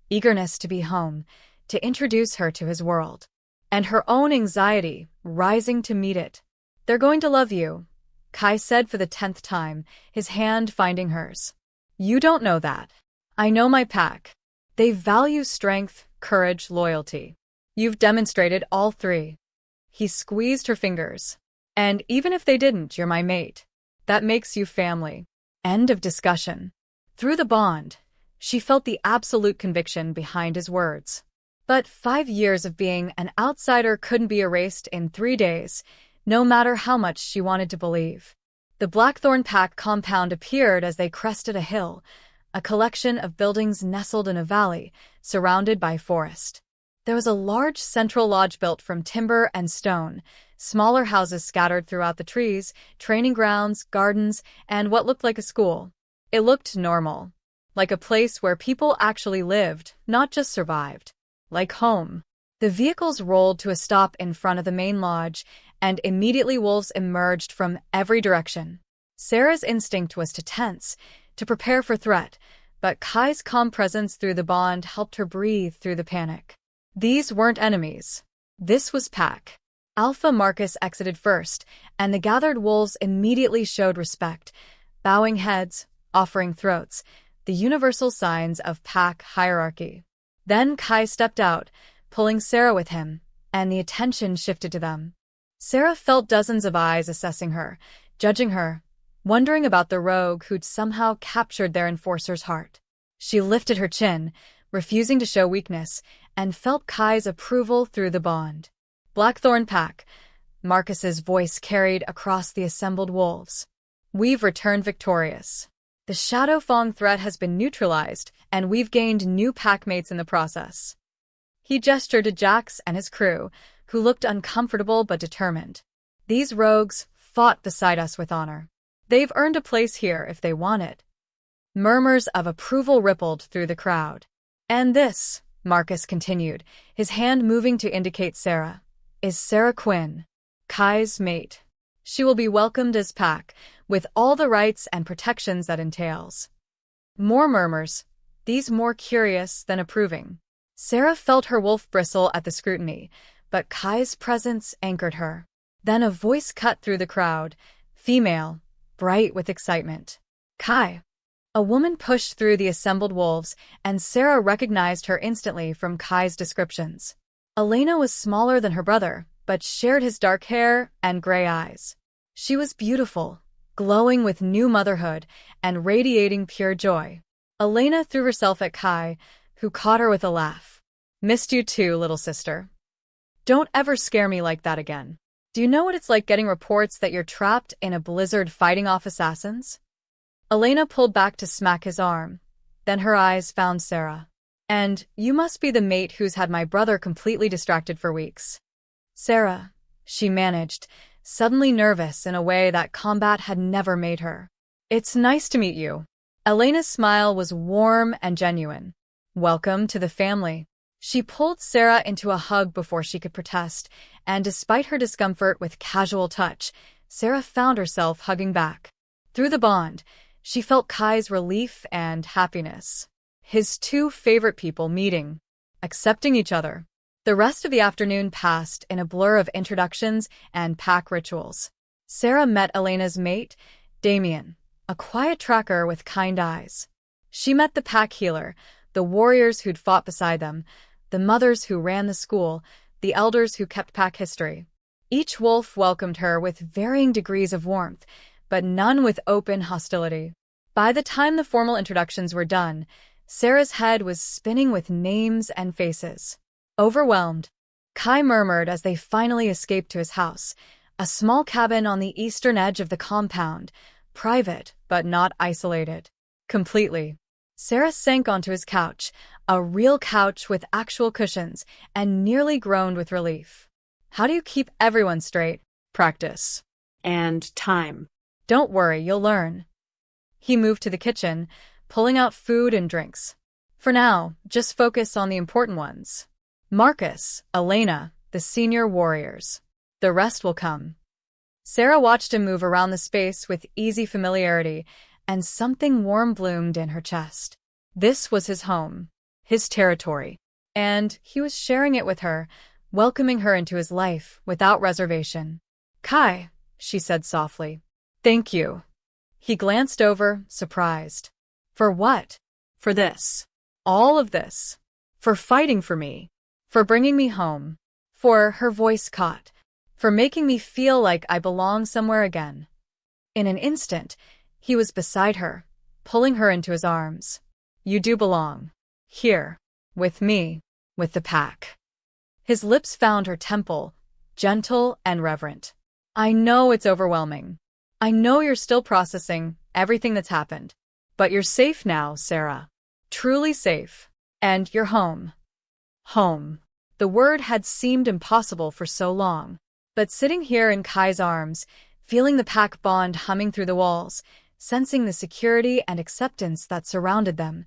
eagerness to be home, to introduce her to his world, and her own anxiety rising to meet it. They're going to love you, Kai said for the 10th time, his hand finding hers. You don't know that. I know my pack. They value strength, courage, loyalty. You've demonstrated all 3. He squeezed her fingers. And even if they didn't, you're my mate. That makes you family. End of discussion. Through the bond, she felt the absolute conviction behind his words. But 5 years of being an outsider couldn't be erased in 3 days, no matter how much she wanted to believe. The Blackthorn Pack compound appeared as they crested a hill, a collection of buildings nestled in a valley, surrounded by forest. There was a large central lodge built from timber and stone, smaller houses scattered throughout the trees, training grounds, gardens, and what looked like a school. It looked normal, like a place where people actually lived, not just survived. Like home. The vehicles rolled to a stop in front of the main lodge, and immediately wolves emerged from every direction. Sera's instinct was to tense, to prepare for threat, but Kai's calm presence through the bond helped her breathe through the panic. These weren't enemies. This was pack. Alpha Marcus exited first, and the gathered wolves immediately showed respect, bowing heads, offering throats, the universal signs of pack hierarchy. Then Kai stepped out, pulling Sera with him, and the attention shifted to them. Sera felt dozens of eyes assessing her, judging her, wondering about the rogue who'd somehow captured their enforcer's heart. She lifted her chin, refusing to show weakness, and felt Kai's approval through the bond. Blackthorn Pack, Marcus's voice carried across the assembled wolves. We've returned victorious. The Shadowfawn threat has been neutralized, and we've gained new packmates in the process. He gestured to Jax and his crew, who looked uncomfortable but determined. These rogues fought beside us with honor. They've earned a place here if they want it. Murmurs of approval rippled through the crowd. And this, Marcus continued, his hand moving to indicate Sera, is Sera Quinn, Kai's mate. She will be welcomed as pack, with all the rights and protections that entails. More murmurs, these more curious than approving. Sera felt her wolf bristle at the scrutiny, but Kai's presence anchored her. Then a voice cut through the crowd, female, bright with excitement. Kai. A woman pushed through the assembled wolves, and Sera recognized her instantly from Kai's descriptions. Elena was smaller than her brother, but shared his dark hair and gray eyes. She was beautiful, glowing with new motherhood and radiating pure joy. Elena threw herself at Kai, who caught her with a laugh. Missed you too, little sister. Don't ever scare me like that again. Do you know what it's like getting reports that you're trapped in a blizzard fighting off assassins? Elena pulled back to smack his arm. Then her eyes found Sera. And you must be the mate who's had my brother completely distracted for weeks. Sera, she managed, suddenly nervous in a way that combat had never made her. It's nice to meet you. Elena's smile was warm and genuine. Welcome to the family. She pulled Sera into a hug before she could protest, and despite her discomfort with casual touch, Sera found herself hugging back. Through the bond, she felt Kai's relief and happiness. His two favorite people meeting, accepting each other. The rest of the afternoon passed in a blur of introductions and pack rituals. Sera met Elena's mate, Damien, a quiet tracker with kind eyes. She met the pack healer, the warriors who'd fought beside them, the mothers who ran the school, the elders who kept pack history. Each wolf welcomed her with varying degrees of warmth, but none with open hostility. By the time the formal introductions were done, Sera's head was spinning with names and faces. Overwhelmed, Kai murmured as they finally escaped to his house, a small cabin on the eastern edge of the compound, private but not isolated. Completely. Sera sank onto his couch, a real couch with actual cushions, and nearly groaned with relief. How do you keep everyone straight? Practice. And time. Don't worry, you'll learn. He moved to the kitchen, pulling out food and drinks. For now, just focus on the important ones. Marcus, Elena, the senior warriors. The rest will come. Sera watched him move around the space with easy familiarity, and something warm bloomed in her chest. This was his home, his territory, and he was sharing it with her, welcoming her into his life without reservation. Kai, she said softly. Thank you. He glanced over, surprised. For what? For this. All of this. For fighting for me. For bringing me home. For, her voice caught. For making me feel like I belong somewhere again. In an instant, he was beside her, pulling her into his arms. You do belong. Here. With me. With the pack. His lips found her temple, gentle and reverent. I know it's overwhelming. I know you're still processing everything that's happened. But you're safe now, Sera. Truly safe. And you're home. Home. The word had seemed impossible for so long. But sitting here in Kai's arms, feeling the pack bond humming through the walls, sensing the security and acceptance that surrounded them,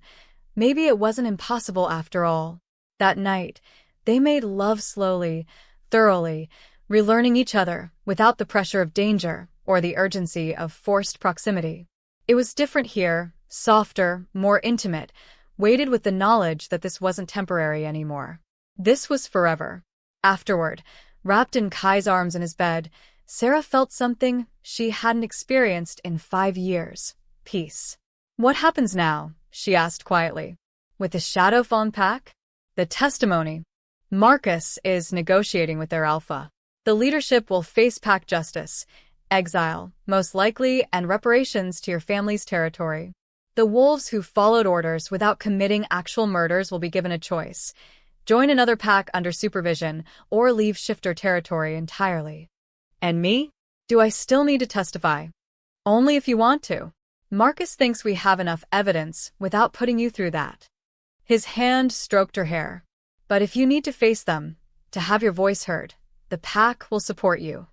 maybe it wasn't impossible after all. That night, they made love slowly, thoroughly, relearning each other without the pressure of danger or the urgency of forced proximity. It was different here, softer, more intimate, weighted with the knowledge that this wasn't temporary anymore. This was forever. Afterward, wrapped in Kai's arms in his bed, Sera felt something she hadn't experienced in 5 years. Peace. What happens now? She asked quietly. With the Blackthorn Pack? The testimony. Marcus is negotiating with their alpha. The leadership will face pack justice, exile, most likely, and reparations to your family's territory. The wolves who followed orders without committing actual murders will be given a choice. Join another pack under supervision, or leave shifter territory entirely. And me? Do I still need to testify? Only if you want to. Marcus thinks we have enough evidence without putting you through that. His hand stroked her hair. But if you need to face them, to have your voice heard, the pack will support you.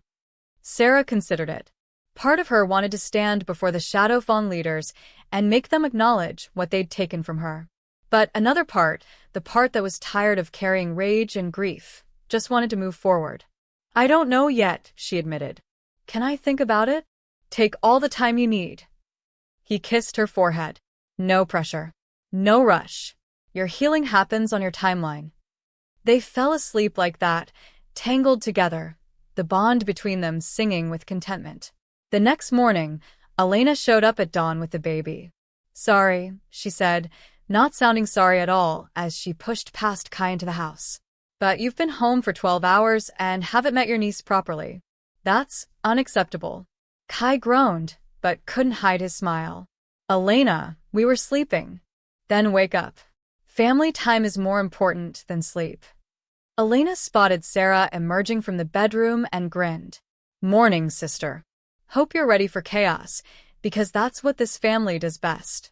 Sera considered it. Part of her wanted to stand before the Blackthorn leaders and make them acknowledge what they'd taken from her. But another part, the part that was tired of carrying rage and grief, just wanted to move forward. I don't know yet, she admitted. Can I think about it? Take all the time you need. He kissed her forehead. No pressure. No rush. Your healing happens on your timeline. They fell asleep like that, tangled together, the bond between them singing with contentment. The next morning, Elena showed up at dawn with the baby. Sorry, she said, not sounding sorry at all as she pushed past Kai into the house. But you've been home for 12 hours and haven't met your niece properly. That's unacceptable. Kai groaned, but couldn't hide his smile. Elena, we were sleeping. Then wake up. Family time is more important than sleep. Elena spotted Sera emerging from the bedroom and grinned. Morning, sister. Hope you're ready for chaos, because that's what this family does best.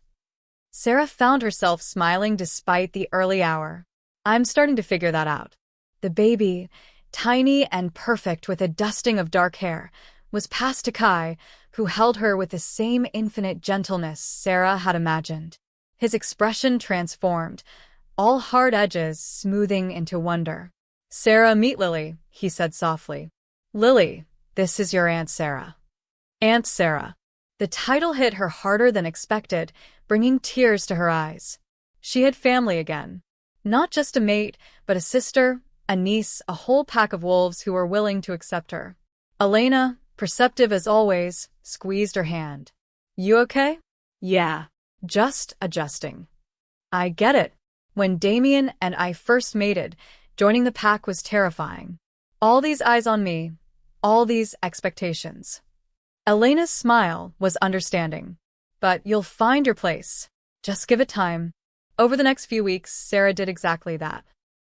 Sera found herself smiling despite the early hour. I'm starting to figure that out. The baby, tiny and perfect with a dusting of dark hair, was passed to Kai, who held her with the same infinite gentleness Sera had imagined. His expression transformed, all hard edges smoothing into wonder. Sera, meet Lily, he said softly. Lily, this is your Aunt Sera. Aunt Sera. The title hit her harder than expected, bringing tears to her eyes. She had family again. Not just a mate, but a sister, a niece, a whole pack of wolves who were willing to accept her. Elena, perceptive as always, squeezed her hand. You okay? Yeah. Just adjusting. I get it. When Damien and I first mated, joining the pack was terrifying. All these eyes on me, all these expectations. Elena's smile was understanding. But you'll find your place. Just give it time. Over the next few weeks, Sera did exactly that.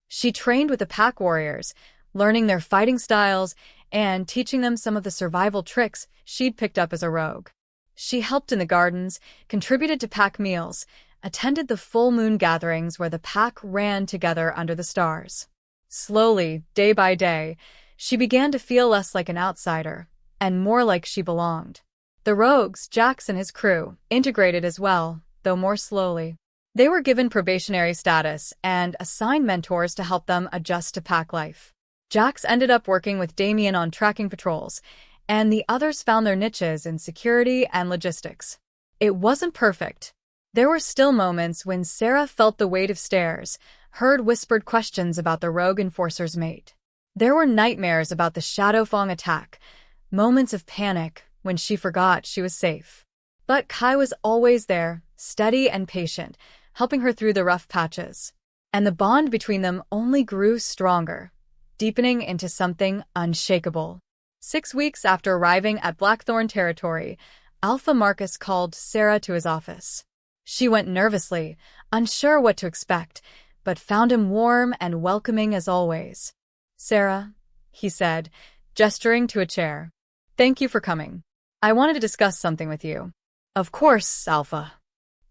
She trained with the pack warriors, learning their fighting styles and teaching them some of the survival tricks she'd picked up as a rogue. She helped in the gardens, contributed to pack meals, attended the full moon gatherings where the pack ran together under the stars. Slowly, day by day, she began to feel less like an outsider and more like she belonged. The rogues, Jax and his crew, integrated as well, though more slowly. They were given probationary status and assigned mentors to help them adjust to pack life. Jax ended up working with Damien on tracking patrols, and the others found their niches in security and logistics. It wasn't perfect. There were still moments when Sera felt the weight of stares, heard whispered questions about the rogue enforcer's mate. There were nightmares about the Shadowfang attack, moments of panic when she forgot she was safe. But Kai was always there, steady and patient, helping her through the rough patches. And the bond between them only grew stronger, deepening into something unshakable. 6 weeks after arriving at Blackthorn territory, Alpha Marcus called Sera to his office. She went nervously, unsure what to expect, but found him warm and welcoming as always. Sera, he said, gesturing to a chair. Thank you for coming. I wanted to discuss something with you. Of course, Alpha.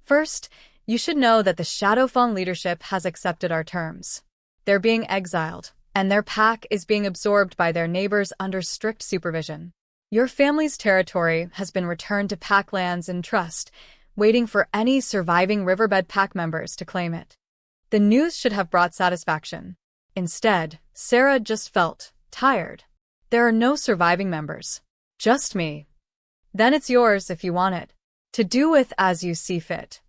First, you should know that the Shadowfang leadership has accepted our terms. They're being exiled, and their pack is being absorbed by their neighbors under strict supervision. Your family's territory has been returned to pack lands in trust, waiting for any surviving Riverbed pack members to claim it. The news should have brought satisfaction. Instead, Sera just felt tired. There are no surviving members. Just me. Then it's yours if you want it. To do with as you see fit.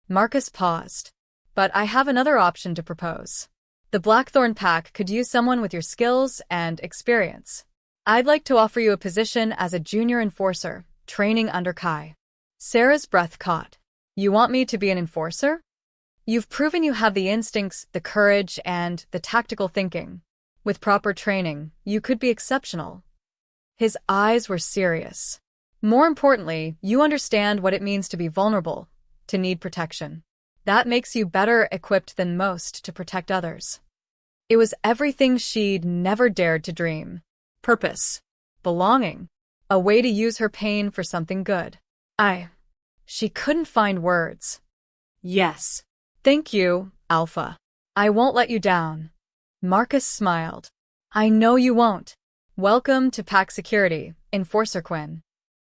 Marcus paused. But I have another option to propose. The Blackthorn Pack could use someone with your skills and experience. I'd like to offer you a position as a junior enforcer, training under Kai. Sera's breath caught. You want me to be an enforcer? You've proven you have the instincts, the courage, and the tactical thinking. With proper training, you could be exceptional. His eyes were serious. More importantly, you understand what it means to be vulnerable, to need protection. That makes you better equipped than most to protect others. It was everything she'd never dared to dream. Purpose. Belonging. A way to use her pain for something good. She couldn't find words. Yes. Thank you, Alpha. I won't let you down. Marcus smiled. I know you won't. Welcome to Pack Security, Enforcer Quinn.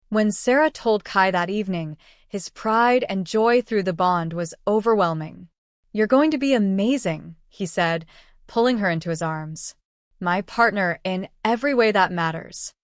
When Sera told Kai that evening, his pride and joy through the bond was overwhelming. You're going to be amazing, he said, pulling her into his arms. My partner in every way that matters.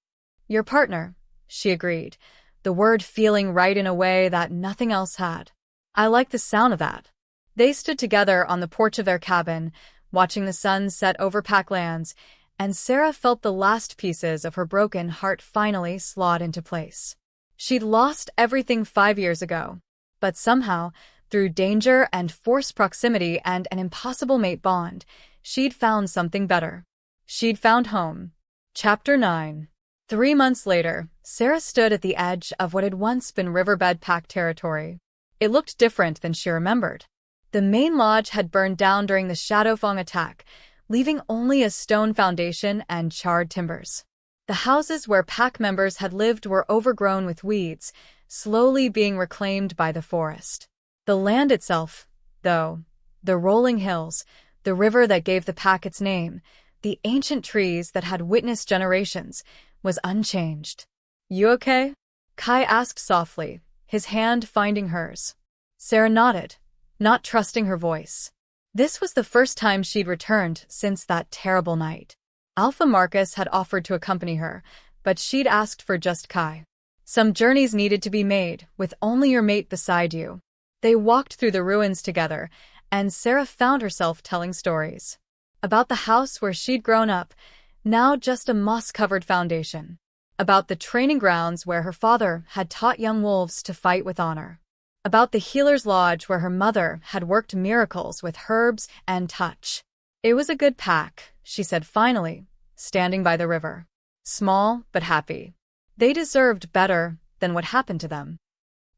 Your partner, she agreed, the word feeling right in a way that nothing else had. I like the sound of that. They stood together on the porch of their cabin, watching the sun set over pack lands, and Sera felt the last pieces of her broken heart finally slot into place. She'd lost everything 5 years ago, but somehow, through danger and forced proximity and an impossible mate bond, she'd found something better. She'd found home. Chapter 9. 3 months later, Sera stood at the edge of what had once been Riverbed Pack territory. It looked different than she remembered. The main lodge had burned down during the Shadowfang attack, leaving only a stone foundation and charred timbers. The houses where pack members had lived were overgrown with weeds, slowly being reclaimed by the forest. The land itself, though, the rolling hills, the river that gave the pack its name, the ancient trees that had witnessed generations, was unchanged. "You okay?" Kai asked softly, his hand finding hers. Sera nodded, not trusting her voice. This was the first time she'd returned since that terrible night. Alpha Marcus had offered to accompany her, but she'd asked for just Kai. Some journeys needed to be made, with only your mate beside you. They walked through the ruins together, and Sera found herself telling stories. About the house where she'd grown up, now just a moss-covered foundation. About the training grounds where her father had taught young wolves to fight with honor. About the healer's lodge where her mother had worked miracles with herbs and touch. It was a good pack, she said finally, standing by the river. Small but happy. They deserved better than what happened to them.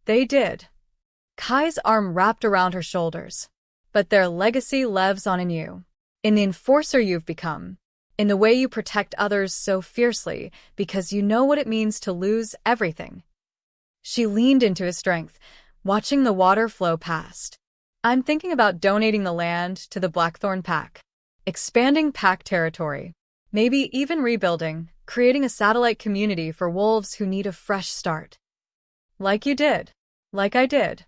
They did. Kai's arm wrapped around her shoulders. But their legacy lives on in you. In the enforcer you've become. In the way you protect others so fiercely because you know what it means to lose everything. She leaned into his strength, watching the water flow past. "I'm thinking about donating the land to the Blackthorn Pack. Expanding pack territory. Maybe even rebuilding, creating a satellite community for wolves who need a fresh start. Like you did. Like I did."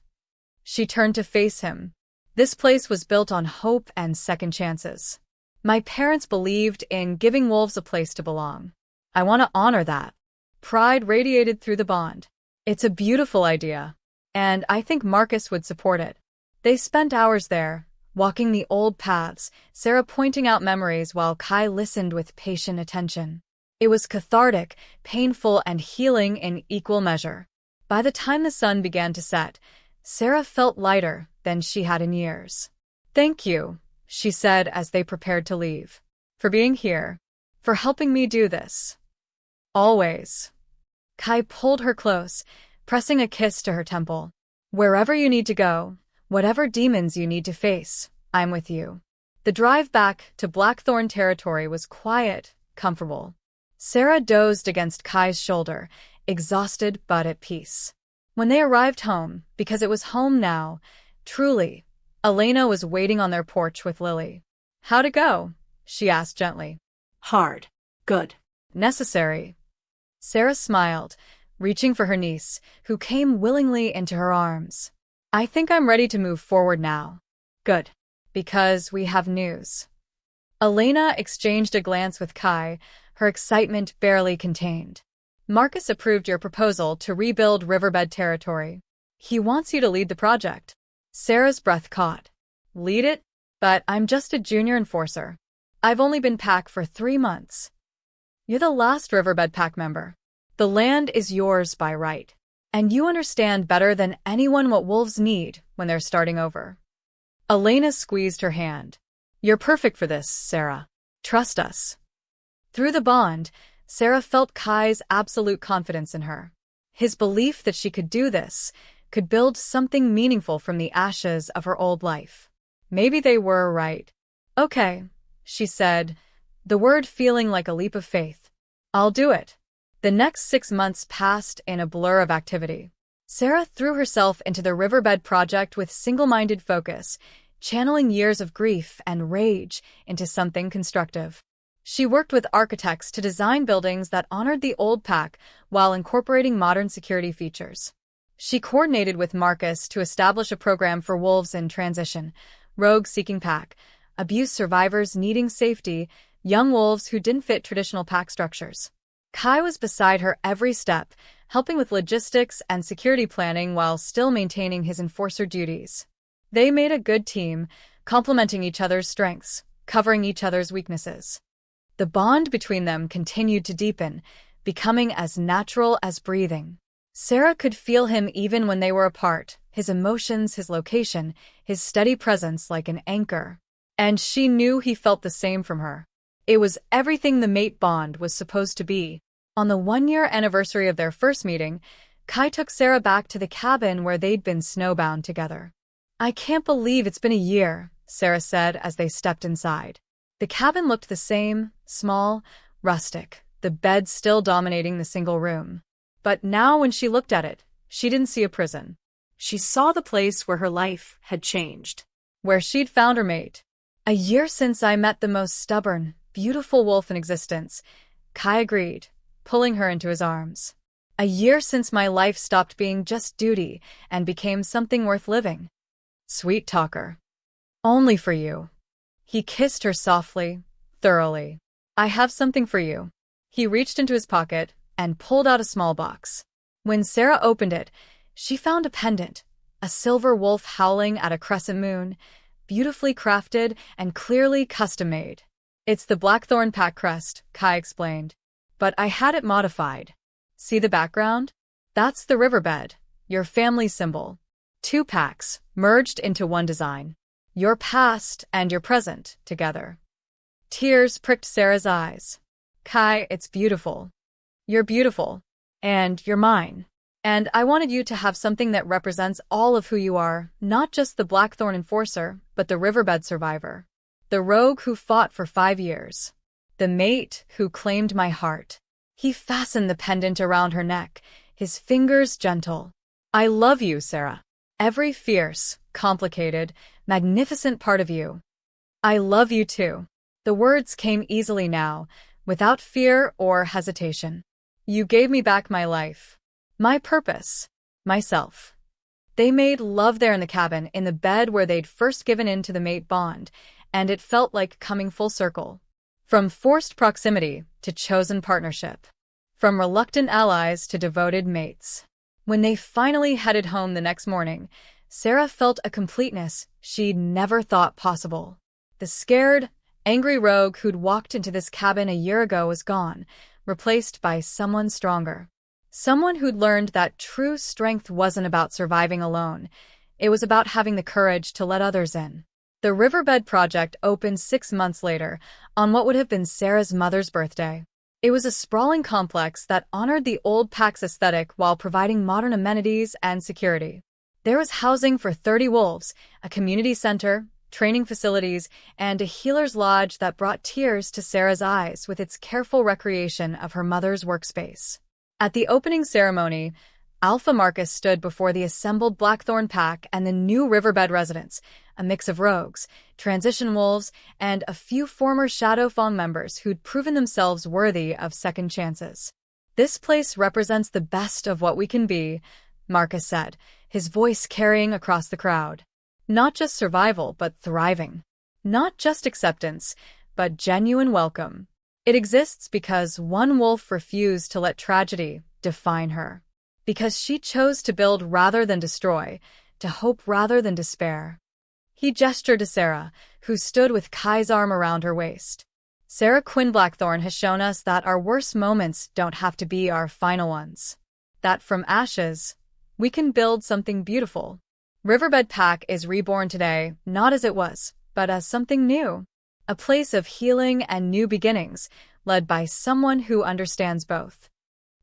She turned to face him. "This place was built on hope and second chances. My parents believed in giving wolves a place to belong. I want to honor that." Pride radiated through the bond. "It's a beautiful idea. And I think Marcus would support it." They spent hours there, walking the old paths, Sera pointing out memories while Kai listened with patient attention. It was cathartic, painful, and healing in equal measure. By the time the sun began to set, Sera felt lighter than she had in years. "Thank you," she said as they prepared to leave. "For being here. For helping me do this. Always." Kai pulled her close, pressing a kiss to her temple. "Wherever you need to go, whatever demons you need to face, I'm with you." The drive back to Blackthorn territory was quiet, comfortable. Sera dozed against Kai's shoulder, exhausted but at peace. When they arrived home, because it was home now, truly, Elena was waiting on their porch with Lily. "How'd it go?" she asked gently. Hard. Good. "Necessary." Sera smiled, reaching for her niece, who came willingly into her arms. "I think I'm ready to move forward now." "Good. Because we have news." Elena exchanged a glance with Kai, her excitement barely contained. "Marcus approved your proposal to rebuild riverbed territory. He wants you to lead the project." Sera's breath caught. "Lead it? But I'm just a junior enforcer. I've only been pack for 3 months. You're the last riverbed pack member. The land is yours by right. And you understand better than anyone what wolves need when they're starting over." Elena squeezed her hand. "You're perfect for this, Sera. Trust us." Through the bond, Sera felt Kai's absolute confidence in her. His belief that she could do this, could build something meaningful from the ashes of her old life. Maybe they were right. "Okay," she said, the word feeling like a leap of faith. "I'll do it." The next 6 months passed in a blur of activity. Sera threw herself into the riverbed project with single-minded focus, channeling years of grief and rage into something constructive. She worked with architects to design buildings that honored the old pack while incorporating modern security features. She coordinated with Marcus to establish a program for wolves in transition, rogues seeking pack, abuse survivors needing safety, young wolves who didn't fit traditional pack structures. Kai was beside her every step, helping with logistics and security planning while still maintaining his enforcer duties. They made a good team, complementing each other's strengths, covering each other's weaknesses. The bond between them continued to deepen, becoming as natural as breathing. Sera could feel him even when they were apart, his emotions, his location, his steady presence like an anchor. And she knew he felt the same from her. It was everything the mate bond was supposed to be. On the 1-year anniversary of their first meeting, Kai took Sera back to the cabin where they'd been snowbound together. "I can't believe it's been a year," Sera said as they stepped inside. The cabin looked the same, small, rustic, the bed still dominating the single room. But now when she looked at it, she didn't see a prison. She saw the place where her life had changed. Where she'd found her mate. A year since I met the most stubborn, beautiful wolf in existence, Kai agreed, pulling her into his arms. A year since my life stopped being just duty and became something worth living. Sweet talker. Only for you. He kissed her softly, thoroughly. I have something for you. He reached into his pocket and pulled out a small box. When Sera opened it, she found a pendant, a silver wolf howling at a crescent moon, beautifully crafted and clearly custom-made. It's the Blackthorn Pack crest, Kai explained. But I had it modified. See the background? That's the riverbed, your family symbol. 2 packs, merged into one design. Your past and your present, together. Tears pricked Sera's eyes. Kai, it's beautiful. You're beautiful. And you're mine. And I wanted you to have something that represents all of who you are, not just the Blackthorn enforcer, but the riverbed survivor. The rogue who fought for 5 years. The mate who claimed my heart. He fastened the pendant around her neck, his fingers gentle. I love you, Sera. Every fierce, complicated, magnificent part of you. I love you too. The words came easily now, without fear or hesitation. You gave me back my life. My purpose. Myself. They made love there in the cabin, in the bed where they'd first given in to the mate bond, and it felt like coming full circle. From forced proximity to chosen partnership. From reluctant allies to devoted mates. When they finally headed home the next morning, Sera felt a completeness she'd never thought possible. The scared, angry rogue who'd walked into this cabin a year ago was gone, replaced by someone stronger. Someone who'd learned that true strength wasn't about surviving alone. It was about having the courage to let others in. The Riverbed project opened 6 months later, on what would have been Sera's mother's birthday. It was a sprawling complex that honored the old pack's aesthetic while providing modern amenities and security. There was housing for 30 wolves, a community center, training facilities, and a healer's lodge that brought tears to Sera's eyes with its careful recreation of her mother's workspace. At the opening ceremony, Alpha Marcus stood before the assembled Blackthorn Pack and the new Riverbed residents, a mix of rogues, transition wolves, and a few former Shadowfang members who'd proven themselves worthy of second chances. This place represents the best of what we can be, Marcus said, his voice carrying across the crowd. Not just survival, but thriving. Not just acceptance, but genuine welcome. It exists because one wolf refused to let tragedy define her. Because she chose to build rather than destroy, to hope rather than despair. He gestured to Sera, who stood with Kai's arm around her waist. Sera Quinn Blackthorn has shown us that our worst moments don't have to be our final ones. That from ashes, we can build something beautiful. Riverbed Pack is reborn today, not as it was, but as something new. A place of healing and new beginnings, led by someone who understands both.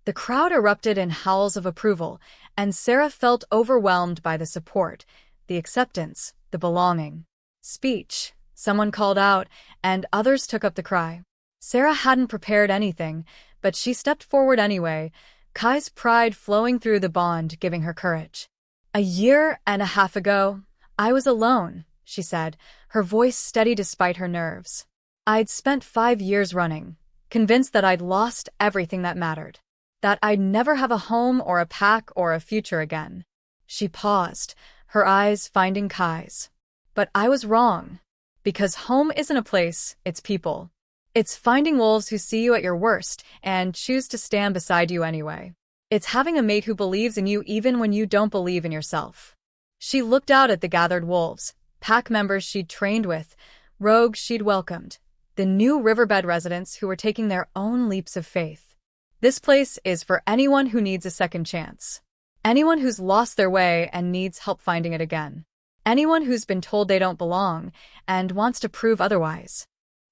The crowd erupted in howls of approval, and Sera felt overwhelmed by the support, the acceptance, the belonging. Speech, someone called out, and others took up the cry. Sera hadn't prepared anything, but she stepped forward anyway, Kai's pride flowing through the bond, giving her courage. 1.5 years ago, I was alone, she said, her voice steady despite her nerves. I'd spent 5 years running, convinced that I'd lost everything that mattered. That I'd never have a home or a pack or a future again. She paused, her eyes finding Kai's. But I was wrong. Because home isn't a place, it's people. It's finding wolves who see you at your worst and choose to stand beside you anyway. It's having a mate who believes in you even when you don't believe in yourself. She looked out at the gathered wolves, pack members she'd trained with, rogues she'd welcomed, the new Riverbed residents who were taking their own leaps of faith. This place is for anyone who needs a second chance. Anyone who's lost their way and needs help finding it again. Anyone who's been told they don't belong and wants to prove otherwise.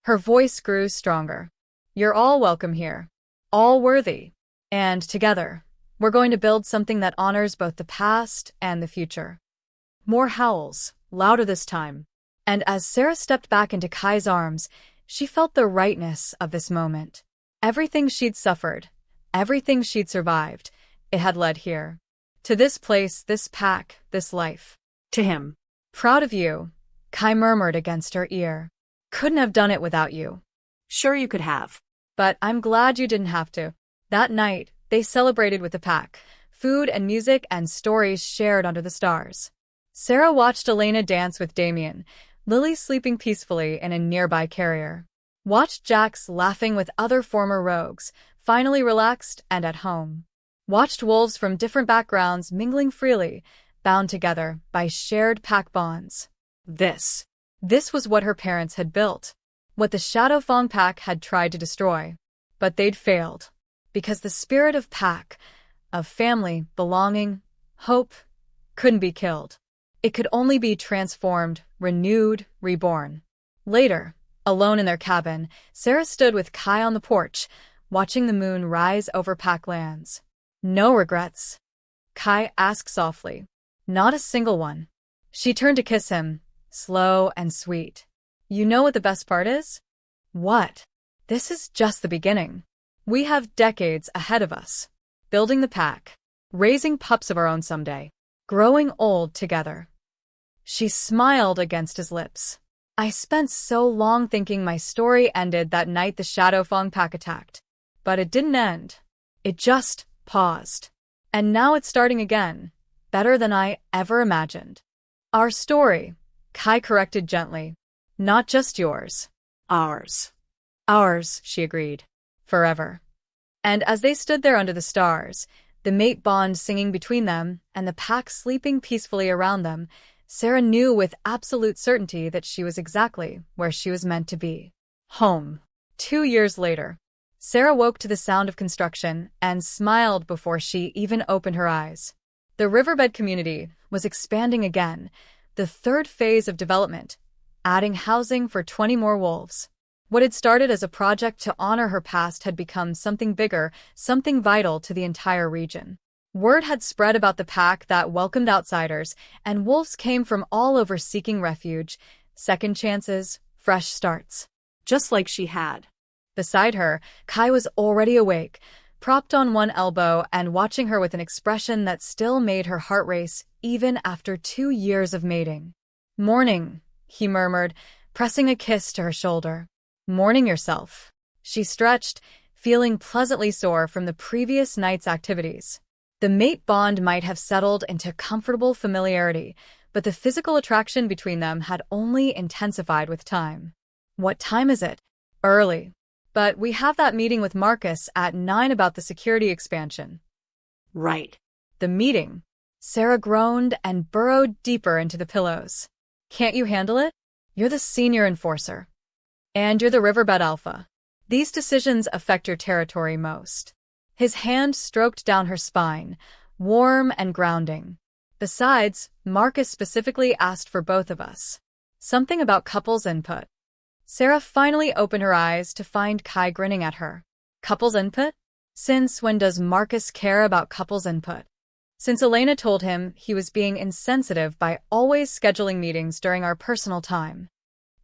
Her voice grew stronger. You're all welcome here. All worthy. And together, we're going to build something that honors both the past and the future. More howls, louder this time. And as Sera stepped back into Kai's arms, she felt the rightness of this moment. Everything she'd suffered, everything she'd survived, it had led here. To this place, this pack, this life. To him. Proud of you, Kai murmured against her ear. Couldn't have done it without you. Sure you could have. But I'm glad you didn't have to. That night, they celebrated with the pack. Food and music and stories shared under the stars. Sera watched Elena dance with Damien, Lily sleeping peacefully in a nearby carrier. Watched Jax laughing with other former rogues, finally relaxed and at home. Watched wolves from different backgrounds mingling freely, bound together by shared pack bonds. This was what her parents had built, what the Shadowfang pack had tried to destroy. But they'd failed, because the spirit of pack, of family, belonging, hope, couldn't be killed. It could only be transformed, renewed, reborn. Later, alone in their cabin, Sera stood with Kai on the porch, watching the moon rise over pack lands. No regrets? Kai asked softly. Not a single one. She turned to kiss him, slow and sweet. You know what the best part is? What? This is just the beginning. We have decades ahead of us. Building the pack, raising pups of our own someday, growing old together. She smiled against his lips. I spent so long thinking my story ended that night the Shadowfang pack attacked. But it didn't end. It just paused. And now it's starting again, better than I ever imagined. Our story, Kai corrected gently. Not just yours. Ours. Ours, she agreed. Forever. And as they stood there under the stars, the mate bond singing between them and the pack sleeping peacefully around them, Sera knew with absolute certainty that she was exactly where she was meant to be. Home. 2 years later. Sera woke to the sound of construction and smiled before she even opened her eyes. The riverbed community was expanding again, the third phase of development, adding housing for 20 more wolves. What had started as a project to honor her past had become something bigger, something vital to the entire region. Word had spread about the pack that welcomed outsiders, and wolves came from all over seeking refuge, second chances, fresh starts. Just like she had. Beside her, Kai was already awake, propped on one elbow and watching her with an expression that still made her heart race even after 2 years of mating. Morning, he murmured, pressing a kiss to her shoulder. Morning yourself. She stretched, feeling pleasantly sore from the previous night's activities. The mate bond might have settled into comfortable familiarity, but the physical attraction between them had only intensified with time. What time is it? Early. But we have that meeting with Marcus at 9 about the security expansion. Right. The meeting. Sera groaned and burrowed deeper into the pillows. Can't you handle it? You're the senior enforcer. And you're the riverbed alpha. These decisions affect your territory most. His hand stroked down her spine, warm and grounding. Besides, Marcus specifically asked for both of us. Something about couples input. Sera finally opened her eyes to find Kai grinning at her. Couples input? Since when does Marcus care about couples input? Since Elena told him he was being insensitive by always scheduling meetings during our personal time.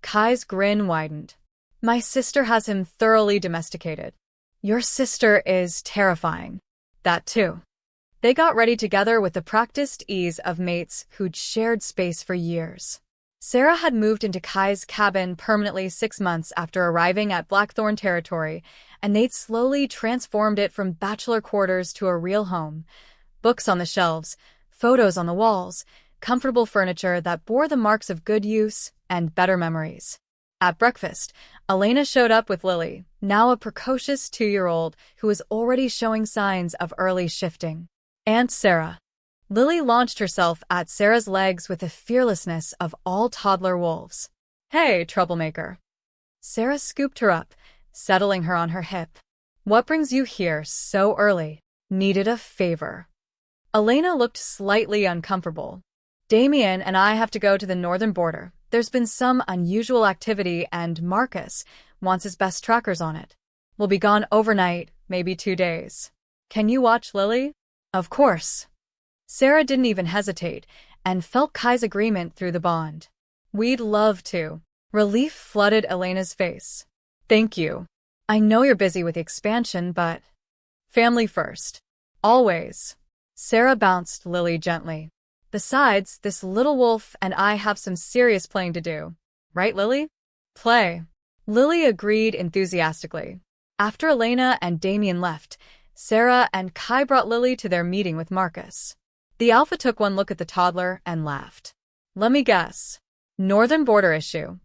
Kai's grin widened. My sister has him thoroughly domesticated. Your sister is terrifying. That too. They got ready together with the practiced ease of mates who'd shared space for years. Sera had moved into Kai's cabin permanently 6 months after arriving at Blackthorn territory, and they'd slowly transformed it from bachelor quarters to a real home. Books on the shelves, photos on the walls, comfortable furniture that bore the marks of good use and better memories. At breakfast, Elena showed up with Lily, now a precocious 2-year-old who was already showing signs of early shifting. Aunt Sera. Lily launched herself at Sera's legs with the fearlessness of all toddler wolves. Hey, troublemaker. Sera scooped her up, settling her on her hip. What brings you here so early? Needed a favor. Elena looked slightly uncomfortable. Damien and I have to go to the northern border. There's been some unusual activity and Marcus wants his best trackers on it. We'll be gone overnight, maybe 2 days. Can you watch Lily? Of course. Sera didn't even hesitate and felt Kai's agreement through the bond. We'd love to. Relief flooded Elena's face. Thank you. I know you're busy with the expansion, but family first. Always. Sera bounced Lily gently. Besides, this little wolf and I have some serious playing to do. Right, Lily? Play. Lily agreed enthusiastically. After Elena and Damien left, Sera and Kai brought Lily to their meeting with Marcus. The alpha took one look at the toddler and laughed. Let me guess. Northern border issue.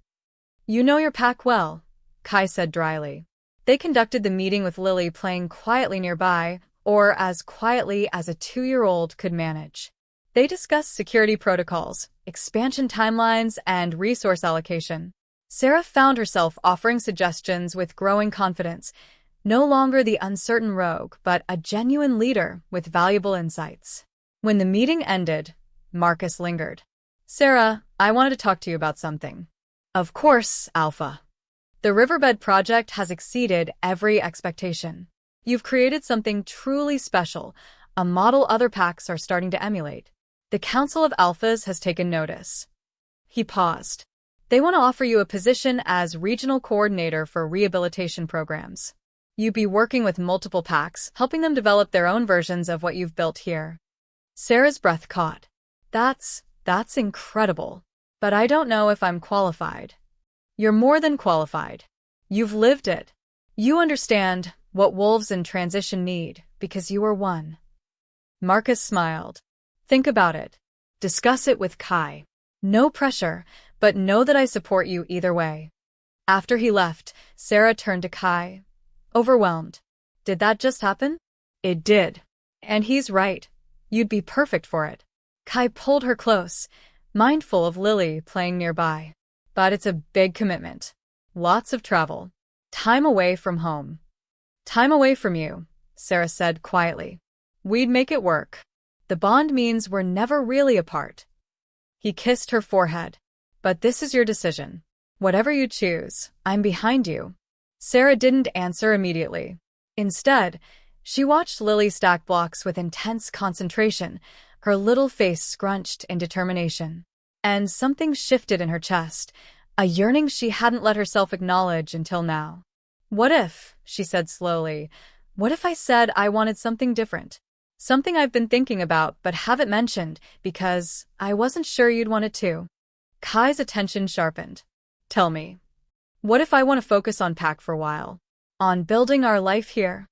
You know your pack well, Kai said dryly. They conducted the meeting with Lily playing quietly nearby, or as quietly as a 2-year-old could manage. They discussed security protocols, expansion timelines, and resource allocation. Sera found herself offering suggestions with growing confidence, no longer the uncertain rogue, but a genuine leader with valuable insights. When the meeting ended, Marcus lingered. Sera, I wanted to talk to you about something. Of course, Alpha. The Riverbed project has exceeded every expectation. You've created something truly special, a model other packs are starting to emulate. The Council of Alphas has taken notice. He paused. They want to offer you a position as regional coordinator for rehabilitation programs. You'd be working with multiple packs, helping them develop their own versions of what you've built here. Sera's breath caught. That's incredible. But I don't know if I'm qualified. You're more than qualified. You've lived it. You understand what wolves in transition need, because you are one. Marcus smiled. Think about it. Discuss it with Kai. No pressure, but know that I support you either way. After he left, Sera turned to Kai. Overwhelmed. Did that just happen? It did. And he's right. You'd be perfect for it. Kai pulled her close, mindful of Lily playing nearby. But it's a big commitment. Lots of travel. Time away from home. Time away from you, Sera said quietly. We'd make it work. The bond means we're never really apart. He kissed her forehead. But this is your decision. Whatever you choose, I'm behind you. Sera didn't answer immediately. Instead, she watched Lily stack blocks with intense concentration, her little face scrunched in determination. And something shifted in her chest, a yearning she hadn't let herself acknowledge until now. What if, she said slowly, what if I said I wanted something different? Something I've been thinking about but haven't mentioned because I wasn't sure you'd want it too. Kai's attention sharpened. Tell me. What if I want to focus on Pack for a while? On building our life here?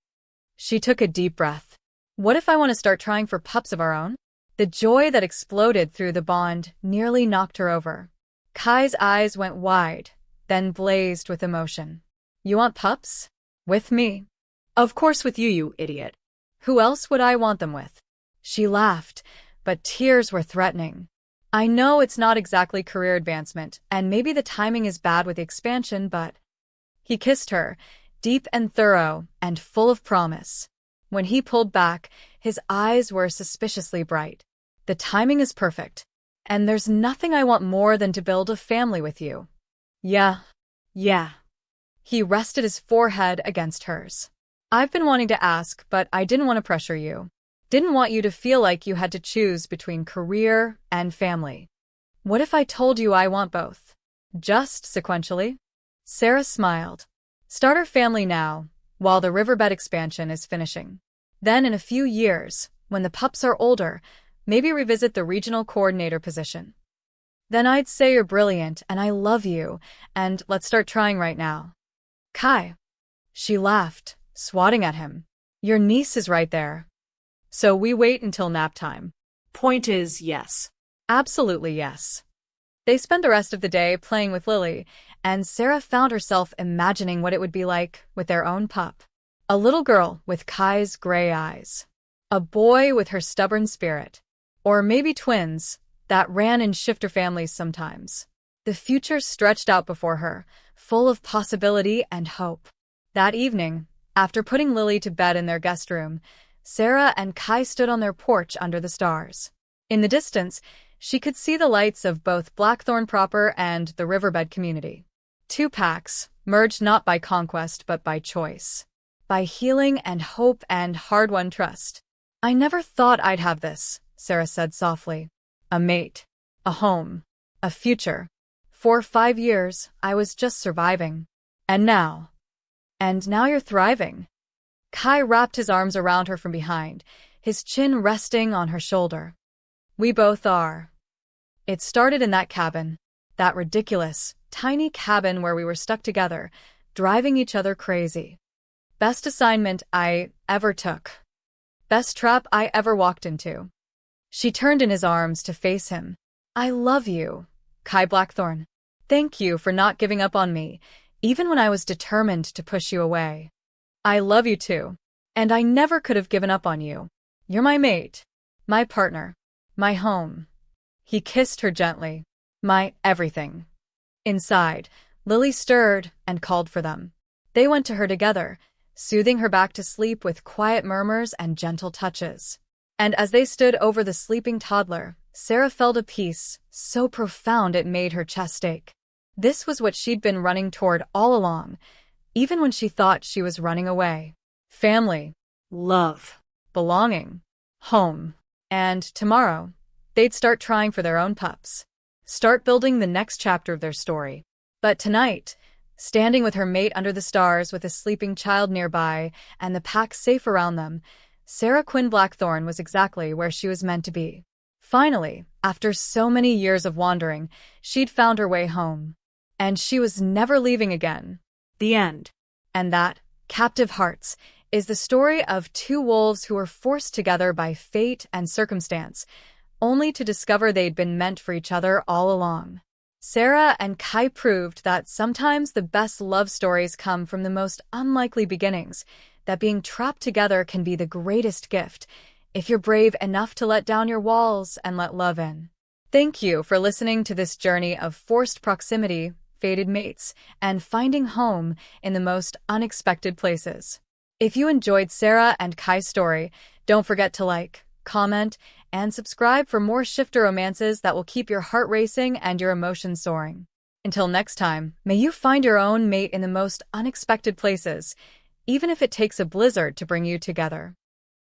She took a deep breath. What if I want to start trying for pups of our own? The joy that exploded through the bond nearly knocked her over. Kai's eyes went wide, then blazed with emotion. You want pups? With me? Of course with you, you idiot. Who else would I want them with? She laughed, but tears were threatening. I know it's not exactly career advancement, and maybe the timing is bad with the expansion, but... He kissed her, deep and thorough, and full of promise. When he pulled back, his eyes were suspiciously bright. The timing is perfect, and there's nothing I want more than to build a family with you. Yeah. He rested his forehead against hers. I've been wanting to ask, but I didn't want to pressure you. Didn't want you to feel like you had to choose between career and family. What if I told you I want both? Just sequentially? Sera smiled. Start our family now, while the Riverbed expansion is finishing. Then in a few years, when the pups are older, maybe revisit the regional coordinator position. Then I'd say you're brilliant and I love you, and let's start trying right now. Kai. She laughed, swatting at him. Your niece is right there. So we wait until nap time. Point is, yes. Absolutely yes. They spent the rest of the day playing with Lily, and Sera found herself imagining what it would be like with their own pup. A little girl with Kai's gray eyes. A boy with her stubborn spirit. Or maybe twins that ran in shifter families sometimes. The future stretched out before her, full of possibility and hope. That evening, after putting Lily to bed in their guest room, Sera and Kai stood on their porch under the stars. In the distance, she could see the lights of both Blackthorn proper and the Riverbed community. Two packs, merged not by conquest but by choice. By healing and hope and hard-won trust. I never thought I'd have this, Sera said softly. A mate. A home. A future. For 5 years, I was just surviving. And now you're thriving. Kai wrapped his arms around her from behind, his chin resting on her shoulder. "We both are." It started in that cabin, that ridiculous, tiny cabin where we were stuck together, driving each other crazy. Best assignment I ever took. Best trap I ever walked into. She turned in his arms to face him. "I love you, Kai Blackthorn. Thank you for not giving up on me, even when I was determined to push you away. I love you too, and I never could have given up on you. You're my mate, my partner, my home." He kissed her gently. "My everything." Inside, Lily stirred and called for them. They went to her together, soothing her back to sleep with quiet murmurs and gentle touches. And as they stood over the sleeping toddler, Sera felt a peace so profound it made her chest ache. This was what she'd been running toward all along, even when she thought she was running away. Family, Love. belonging, home. And tomorrow, they'd start trying for their own pups. Start building the next chapter of their story. But tonight, standing with her mate under the stars with a sleeping child nearby and the pack safe around them, Sera Quinn Blackthorn was exactly where she was meant to be. Finally, after so many years of wandering, she'd found her way home. And she was never leaving again. The end. And that, Captive Hearts, is the story of two wolves who were forced together by fate and circumstance, only to discover they'd been meant for each other all along. Sera and Kai proved that sometimes the best love stories come from the most unlikely beginnings, that being trapped together can be the greatest gift, if you're brave enough to let down your walls and let love in. Thank you for listening to this journey of forced proximity, fated mates, and finding home in the most unexpected places. If you enjoyed Sera and Kai's story, don't forget to like, comment, and subscribe for more shifter romances that will keep your heart racing and your emotions soaring. Until next time, may you find your own mate in the most unexpected places, even if it takes a blizzard to bring you together.